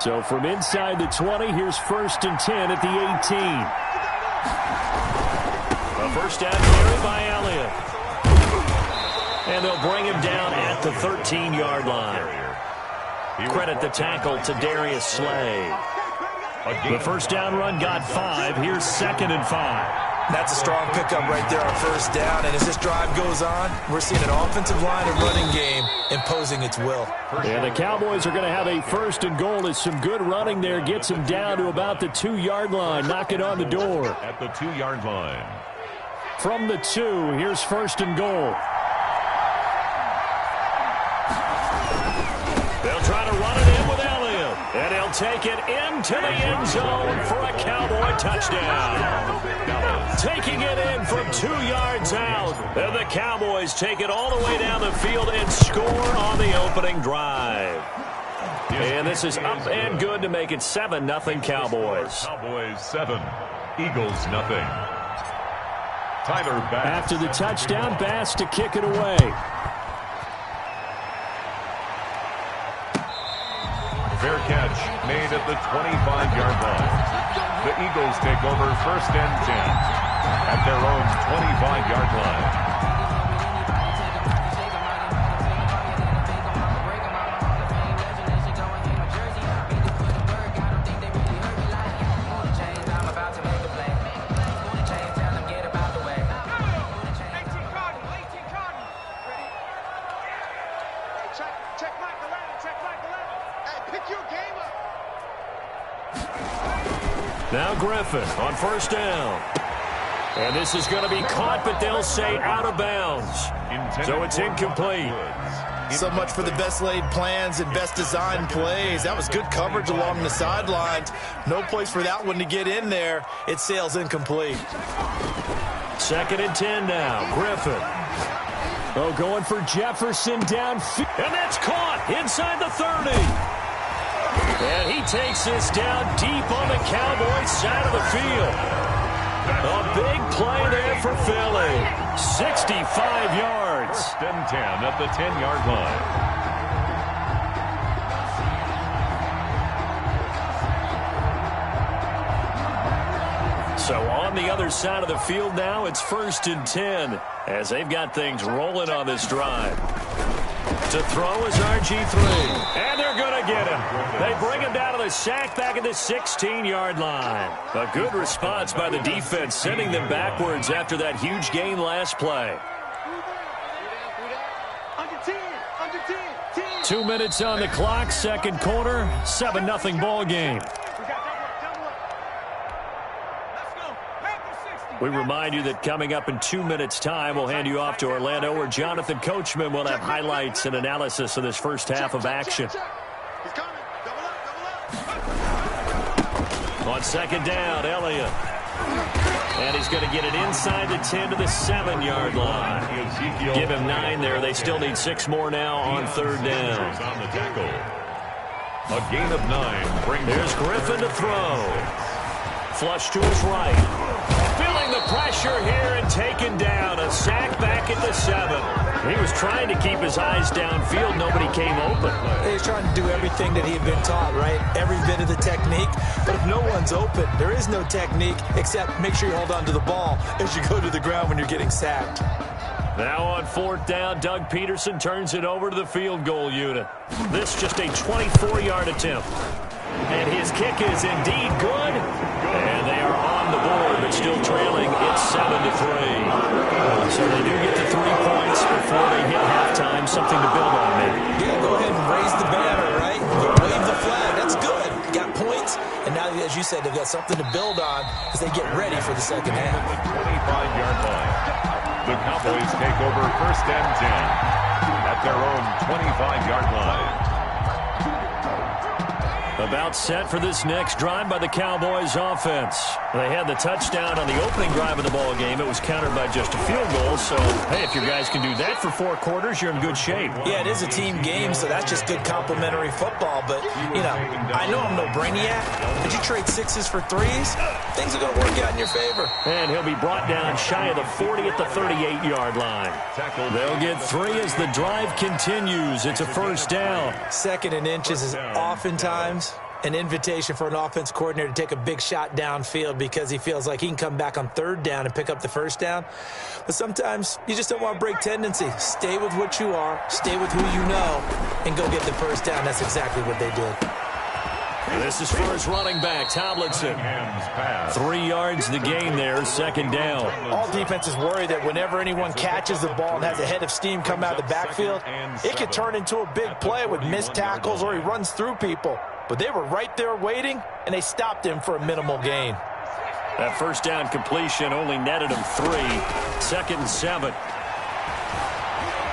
So from inside the 20, here's 1st and 10 at the 18. A 1st down carry by Elliott. And they'll bring him down at the 13-yard line. Credit the tackle to Darius Slay. The 1st down run got 5. Here's 2nd and 5. That's a strong pickup right there on 1st down. And as this drive goes on, we're seeing an offensive line and running game imposing its will. And the Cowboys are going to have a 1st and goal as some good running there gets him down to about the 2-yard line, knocking on the door. At the 2-yard line. From the 2, here's 1st and goal. They'll try to run it in with Elliott. And he'll take it into the end zone for a Cowboy touchdown. Taking it in from 2 yards out. And the Cowboys take it all the way down the field and score on the opening drive. And this is up and good to make it 7-0 Cowboys. Cowboys 7, Eagles nothing. Tyler Bass. After the touchdown, Bass to kick it away. Fair catch made at the 25-yard line. The Eagles take over 1st and 10 at their own 25-yard line. Check Now Griffin on first down. And this is going to be caught, but they'll say out of bounds. So it's incomplete. So much for the best laid plans and best designed plays. That was good coverage along the sidelines. No place for that one to get in there. It sails incomplete. 2nd and 10 now. Griffin. Oh, going for Jefferson downfield. And that's caught inside the 30. And he takes this down deep on the Cowboys side of the field. A big play there for Philly. 65 yards. 1st and 10 at the 10-yard line. So on the other side of the field now, it's 1st and 10 as they've got things rolling on this drive. To throw is RG3. And they're going to get him. They bring him down to the sack back at the 16-yard line. A good response by the defense, sending them backwards after that huge gain last play. 2 minutes on the clock, 2nd quarter, 7-0 ball game. We remind you that coming up in 2 minutes' time, we'll hand you off to Orlando, where Jonathan Coachman will have highlights and analysis of this first half of action. On 2nd down, Elliott. And he's going to get it inside the 10 to the 7-yard line. Give him 9 there. They still need 6 more now on 3rd down. A gain of 9. There's Griffin to throw. Flush to his right. Feeling the pressure here and taken down. A sack back at the 7. He was trying to keep his eyes downfield. Nobody came open. He's trying to do everything that he had been taught, right? Every bit of the technique. But if no one's open, there is no technique except make sure you hold on to the ball as you go to the ground when you're getting sacked. Now on 4th down, Doug Peterson turns it over to the field goal unit. This just a 24-yard attempt. And his kick is indeed good. And they are on the board, but still trailing. It's 7-3. So they do get the 3 points before they hit halftime. Something to build on, maybe. Yeah, go ahead and raise the banner, right? Wave the flag. That's good. Got points. And now, as you said, they've got something to build on as they get ready for the second half. 25-yard line. The Cowboys take over 1st and 10 at their own 25-yard line. About set for this next drive by the Cowboys offense. They had the touchdown on the opening drive of the ball game. It was countered by just a field goal. So, hey, if your guys can do that for 4 quarters, you're in good shape. Yeah, it is a team game, so that's just good complimentary football. But, you know, I know I'm no brainiac, but you trade 6s for 3s, things are going to work out in your favor. And he'll be brought down shy of the 40 at the 38-yard line. They'll get 3 as the drive continues. It's a 1st down. 2nd and inches is oftentimes an invitation for an offense coordinator to take a big shot downfield because he feels like he can come back on 3rd down and pick up the 1st down. But sometimes you just don't want to break tendency. Stay with what you are, stay with who you know, and go get the 1st down. That's exactly what they did. This is for his running back, Tomlinson. 3 yards the gain there, 2nd down. All defenses worry that whenever anyone catches the ball and has a head of steam come out of the backfield, it could turn into a big play with missed tackles or he runs through people. But they were right there waiting, and they stopped him for a minimal gain. That 1st down completion only netted him 3. 2nd and 7.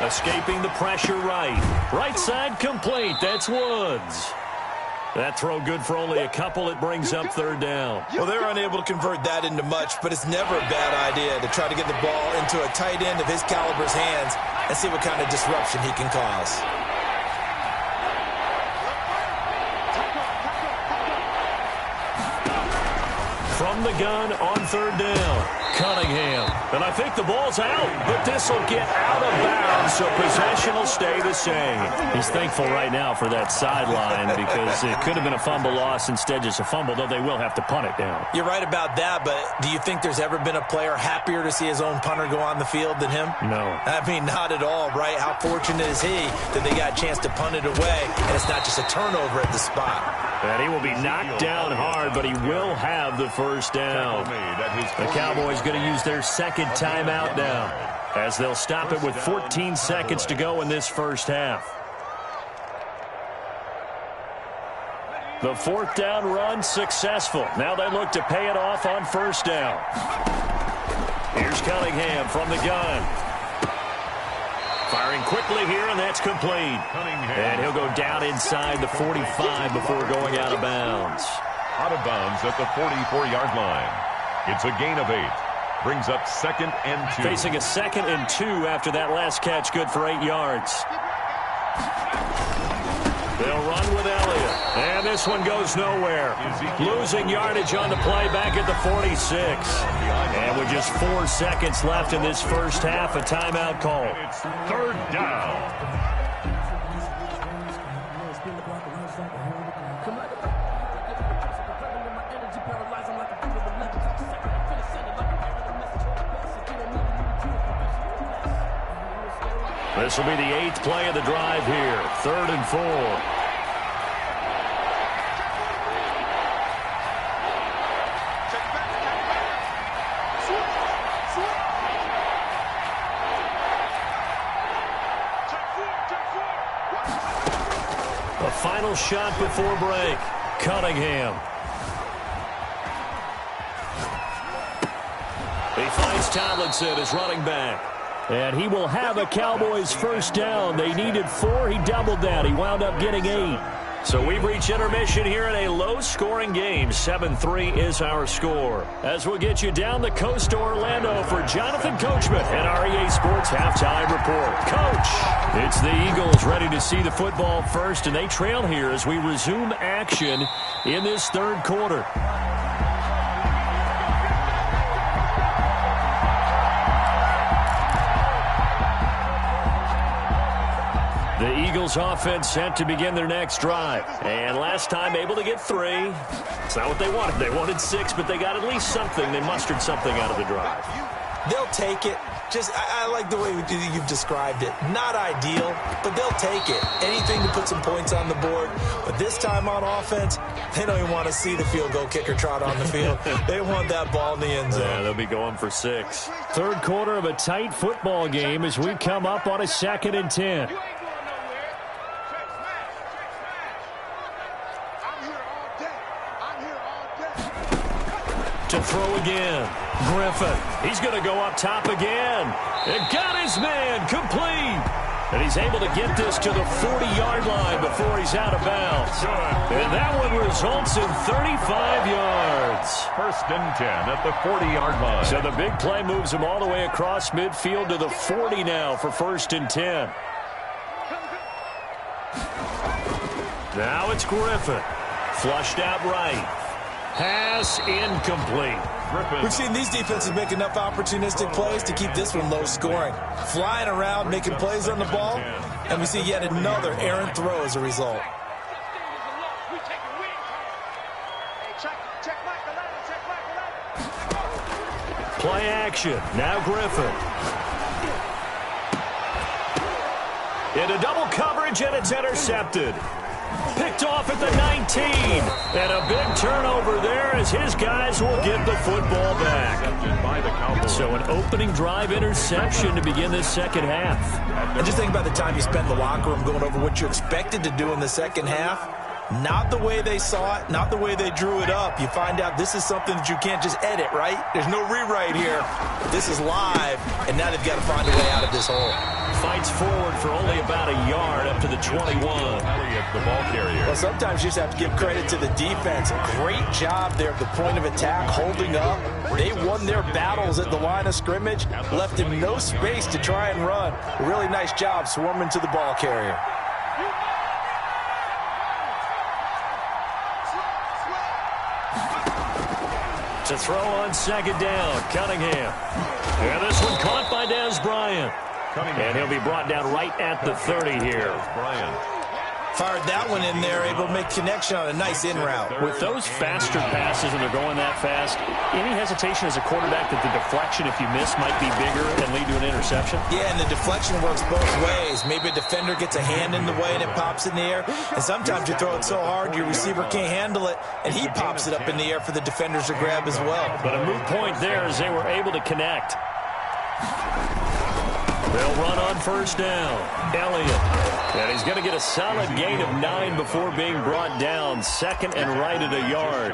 Escaping the pressure right. Right side complete. That's Woods. That throw good for only a couple. It brings up 3rd down. Well, they're unable to convert that into much, but it's never a bad idea to try to get the ball into a tight end of his caliber's hands and see what kind of disruption he can cause. From the gun on 3rd down, Cunningham. And I think the ball's out, but this will get out of bounds, so possession will stay the same. He's thankful right now for that sideline because it could have been a fumble loss, instead just a fumble, though they will have to punt it down. You're right about that, but do you think there's ever been a player happier to see his own punter go on the field than him? No. I mean, not at all, right? How fortunate is he that they got a chance to punt it away, and it's not just a turnover at the spot. And he will be knocked down hard, but he will have the 1st down. The Cowboys going to use their 2nd timeout now, as they'll stop it with 14 seconds to go in this 1st half. The fourth down run successful. Now they look to pay it off on first down. Here's Cunningham from the gun. Firing quickly here, and that's complete. And he'll go down inside the 45 before going out of bounds. Out of bounds at the 44-yard line. It's a gain of 8. Brings up 2nd and 2. Facing a 2nd and 2 after that last catch, good for 8 yards. They'll run with Elliott. And this one goes nowhere. Losing yardage on the play back at the 46. And with just 4 seconds left in this first half, a timeout call. It's 3rd down. This will be the 8th play of the drive here. 3rd and 4. A final shot before break. Cunningham. He finds Tomlinson as running back. And he will have a Cowboys first down. They needed 4. He doubled that. He wound up getting 8. So we've reached intermission here in a low-scoring game. 7-3 is our score. As we'll get you down the coast to Orlando for Jonathan Coachman and our EA Sports Halftime Report. Coach, it's the Eagles ready to see the football first, and they trail here as we resume action in this third quarter. The Eagles offense set to begin their next drive. And last time able to get 3. It's not what they wanted. They wanted 6, but they got at least something. They mustered something out of the drive. They'll take it. I like the way you've described it. Not ideal, but they'll take it. Anything to put some points on the board. But this time on offense, they don't even want to see the field goal kicker trot on the field. They want that ball in the end zone. Yeah, they'll be going for 6. Third quarter of a tight football game as we come up on a 2nd and 10. To throw again. Griffin. He's going to go up top again. And got his man complete. And he's able to get this to the 40-yard line before he's out of bounds. And that one results in 35 yards. 1st and 10 at the 40-yard line. So the big play moves him all the way across midfield to the 40 now for 1st and 10. Now it's Griffin. Flushed out right. Pass incomplete. We've seen these defenses make enough opportunistic plays to keep this one low scoring. Flying around, making plays on the ball, and we see yet another errant throw as a result. Play action. Now Griffin. Into double coverage, and it's intercepted. Picked off at the 19. And a big turnover there as his guys will get the football back. So an opening drive interception to begin this second half. And just think about the time you spent in the locker room going over what you expected to do in the second half. Not the way they saw it, not the way they drew it up. You find out this is something that you can't just edit, right? There's no rewrite here. This is live, and now they've got to find a way out of this hole. Fights forward for only about a yard up to the 21. Elliott, the ball carrier. Well, sometimes you just have to give credit to the defense. Great job there at the point of attack, holding up. They won their battles at the line of scrimmage, left him no space to try and run. A really nice job swarming to the ball carrier. To throw on second down, Cunningham. And this one caught by Dez Bryant. And he'll be brought down right at the 30 here. Fired that one in there, able to make connection on a nice in route. With those faster passes and they're going that fast, any hesitation as a quarterback that the deflection, if you miss, might be bigger and lead to an interception? Yeah, and the deflection works both ways. Maybe a defender gets a hand in the way and it pops in the air. And sometimes you throw it so hard your receiver can't handle it, and he pops it up in the air for the defenders to grab as well. But a moot point there as they were able to connect. They'll They'll run on first down. Elliott. And he's going to get a solid gain of 9 before being brought down. Second and right at a yard.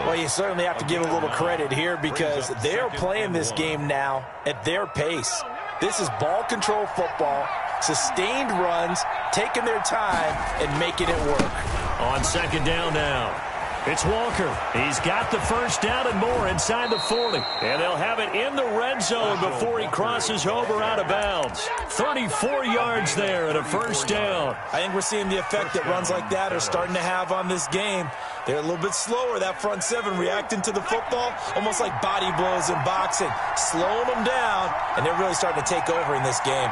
Well, you certainly have to give a little credit here because they're playing this game now at their pace. This is ball control football, sustained runs, taking their time, and making it work. On second down now. It's Walker. He's got the first down and more inside the 40. And they'll have it in the red zone before he crosses over out of bounds. 34 yards there and a first down. I think we're seeing the effect that runs like that are starting to have on this game. They're a little bit slower, that front seven, reacting to the football, almost like body blows in boxing, slowing them down, and they're really starting to take over in this game.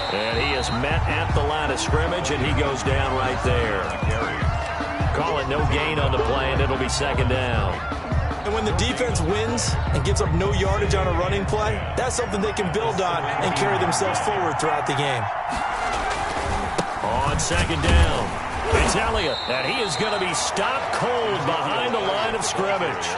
And he is met at the line of scrimmage, and he goes down right there. Call it no gain on the play, and it'll be second down. And when the defense wins and gives up no yardage on a running play, that's something they can build on and carry themselves forward throughout the game. On second down, it's Elliott, and he is going to be stopped cold behind the line of scrimmage.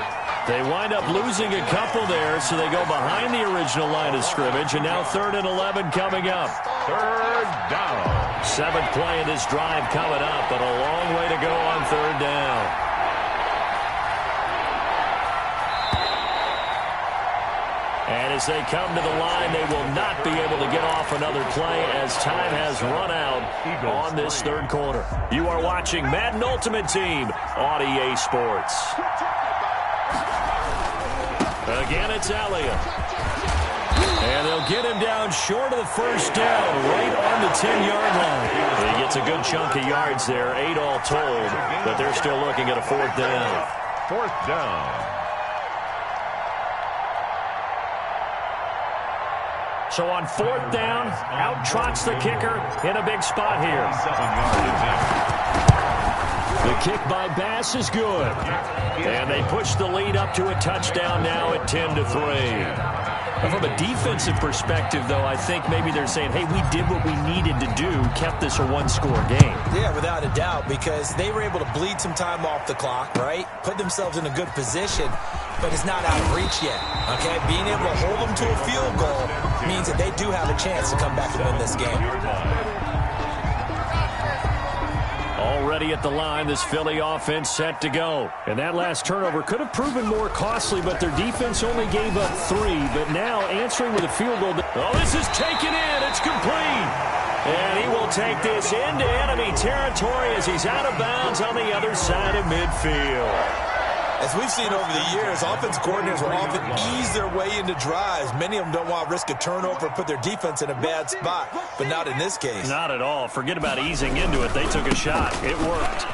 They wind up losing a couple there, so they go behind the original line of scrimmage, and now 3rd and 11 coming up. Third down. 7th play of this drive coming up, but a long way to go on 3rd down. And as they come to the line, they will not be able to get off another play as time has run out on this 3rd quarter. You are watching Madden Ultimate Team on EA Sports. Again, it's Elliott. And they'll get him down short of the first down, right on the 10-yard line. He gets a good chunk of yards there, 8 all told, but they're still looking at a 4th down. 4th down. So on 4th down, out trots the kicker in a big spot here. 7 yards. The kick by Bass is good. And they push the lead up to a touchdown now at 10-3. From a defensive perspective, though, I think maybe they're saying, hey, we did what we needed to do, kept this a one-score game. Yeah, without a doubt, because they were able to bleed some time off the clock, right? Put themselves in a good position, but it's not out of reach yet, okay? Being able to hold them to a field goal means that they do have a chance to come back and win this game. Already at the line, this Philly offense set to go. And that last turnover could have proven more costly, but their defense only gave up 3. But now answering with a field goal. Oh, this is taken in. It's complete. And he will take this into enemy territory as he's out of bounds on the other side of midfield. As we've seen over the years, offensive coordinators will often ease their way into drives. Many of them don't want to risk a turnover and put their defense in a bad spot, but not in this case. Not at all. Forget about easing into it. They took a shot. It worked.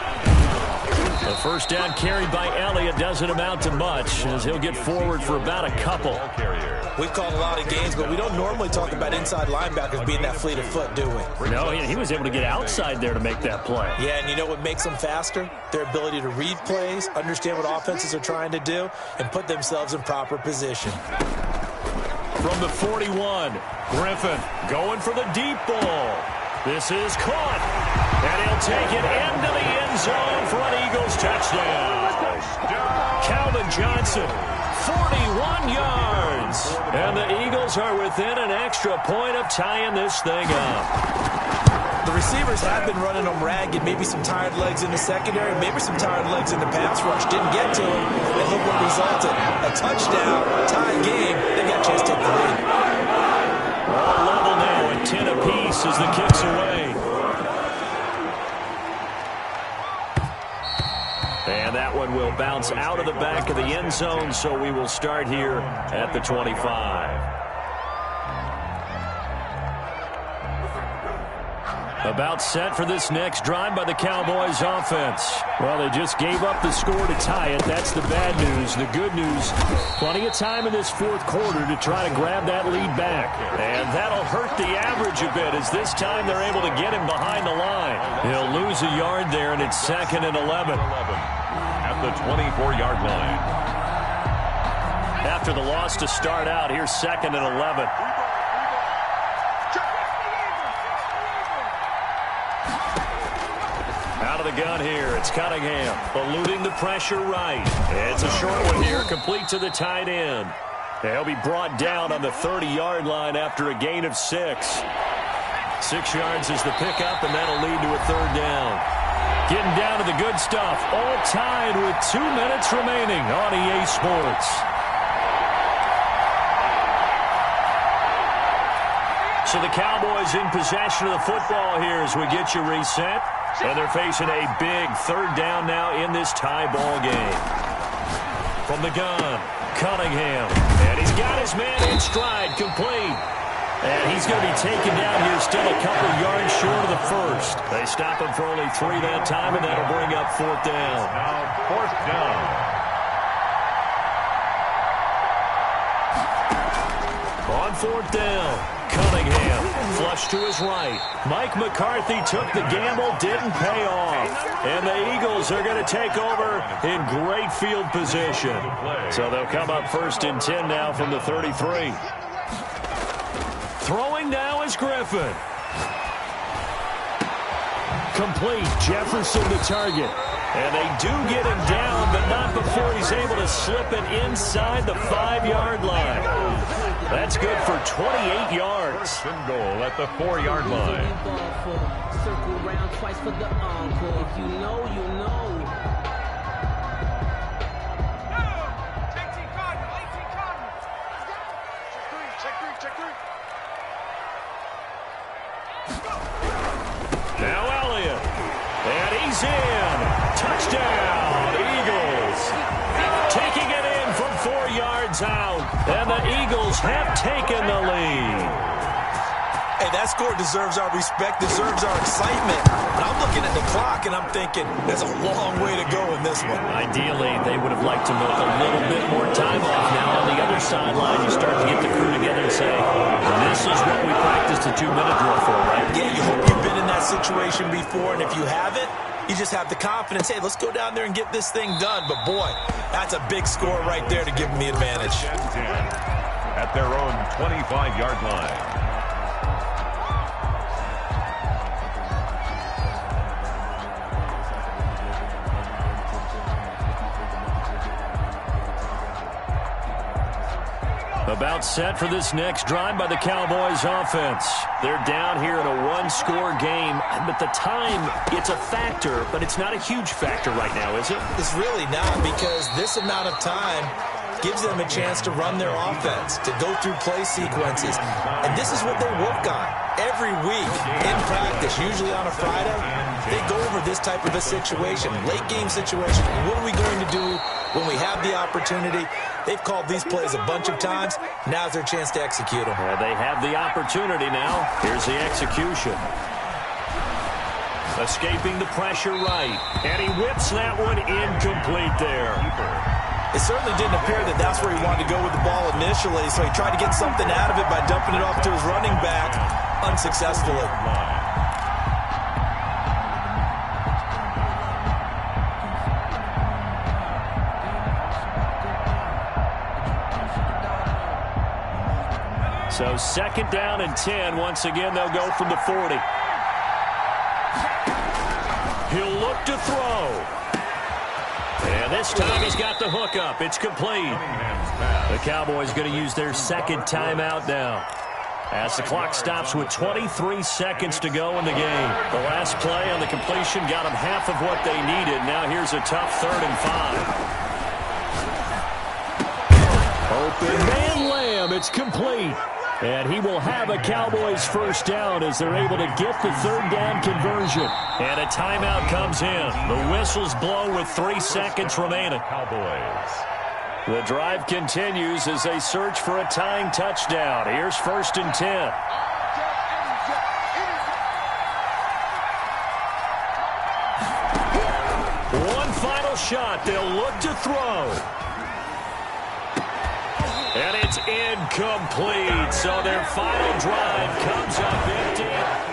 The first down carried by Elliott doesn't amount to much as he'll get forward for about a couple. We've called a lot of games, but we don't normally talk about inside linebackers being that fleet of foot, do we? No, he was able to get outside there to make that play. Yeah, and you know what makes them faster? Their ability to read plays, understand what offenses are trying to do, and put themselves in proper position. From the 41, Griffin going for the deep ball. This is caught, and he'll take it into the end zone for an Eagles touchdown. Calvin Johnson, 41 yards. And the Eagles are within an extra point of tying this thing up. The receivers have been running them ragged. Maybe some tired legs in the secondary, maybe some tired legs in the pass rush. Didn't get to him, and look what resulted. A touchdown, tie game. They got a chance to take the lead. All level now at 10 apiece as the kick's away. And that one will bounce out of the back of the end zone, so we will start here at the 25. About set for this next drive by the Cowboys offense. Well, they just gave up the score to tie it. That's the bad news. The good news, plenty of time in this 4th quarter to try to grab that lead back. And that'll hurt the average a bit as this time they're able to get him behind the line. He'll lose a yard there, and it's 2nd and 11. At the 24-yard line. After the loss to start out, here's 2nd and 11. Out of the gun here, it's Cunningham, eluding the pressure right. It's a short one here, complete to the tight end. He'll be brought down on the 30-yard line after a gain of 6. 6 yards is the pickup, and that'll lead to a 3rd down. Getting down to the good stuff. All tied with 2 minutes remaining on EA Sports. So the Cowboys in possession of the football here as we get you reset. And they're facing a big 3rd down now in this tie ball game. From the gun, Cunningham. And he's got his man in stride, complete. And he's going to be taken down here still a couple yards short of the first. They stop him for only 3 that time, and that'll bring up 4th down. Now 4th down. On 4th down, Cunningham flushed to his right. Mike McCarthy took the gamble, didn't pay off. And the Eagles are going to take over in great field position. So they'll come up 1st and 10 now from the 33. Throwing now is Griffin. Complete. Jefferson the target. And they do get him down, but not before he's able to slip it inside the 5-yard line. That's good for 28 yards. 1st and goal at the 4-yard line. Circle around twice for the encore. If you know, you know. Now Elliott. And he's in. Touchdown, Eagles. Taking it in from 4 yards out. And the Eagles have taken the lead. Hey, that score deserves our respect, deserves our excitement. And I'm looking at the clock, and I'm thinking there's a long way to go in this one. Ideally, they would have liked to milk a little bit more time off. Now, on the other sideline, you start to get the crew together and say, this is what we practiced a 2-minute drill for, right? Yeah, you hope you've been in that situation before, and if you haven't, you just have the confidence, hey, let's go down there and get this thing done. But, boy, that's a big score right there to give them the advantage. At their own 25-yard line. About set for this next drive by the Cowboys offense. They're down here in a 1-score game, but the time, it's a factor, but it's not a huge factor right now, is it? It's really not, because this amount of time gives them a chance to run their offense, to go through play sequences. And this is what they work on every week in practice, usually on a Friday. They go over this type of a situation, late game situation. What are we going to do when we have the opportunity? They've called these plays a bunch of times. Now's their chance to execute them. They have the opportunity now. Here's the execution. Escaping the pressure right. And he whips that one incomplete there. It certainly didn't appear that that's where he wanted to go with the ball initially, so he tried to get something out of it by dumping it off to his running back unsuccessfully. So 2nd down and 10. Once again, they'll go from the 40. He'll look to throw. And this time he's got the hook up. It's complete. The Cowboys going to use their 2nd timeout now, as the clock stops with 23 seconds to go in the game. The last play on the completion got them half of what they needed. Now here's a tough 3rd and 5. Open man Lamb. It's complete. And he will have a Cowboys 1st down as they're able to get the 3rd down conversion. And a timeout comes in. The whistles blow with 3 seconds remaining. Cowboys. The drive continues as they search for a tying touchdown. Here's 1st and 10. One final shot. They'll look to throw. And it's incomplete. So their final drive comes up empty.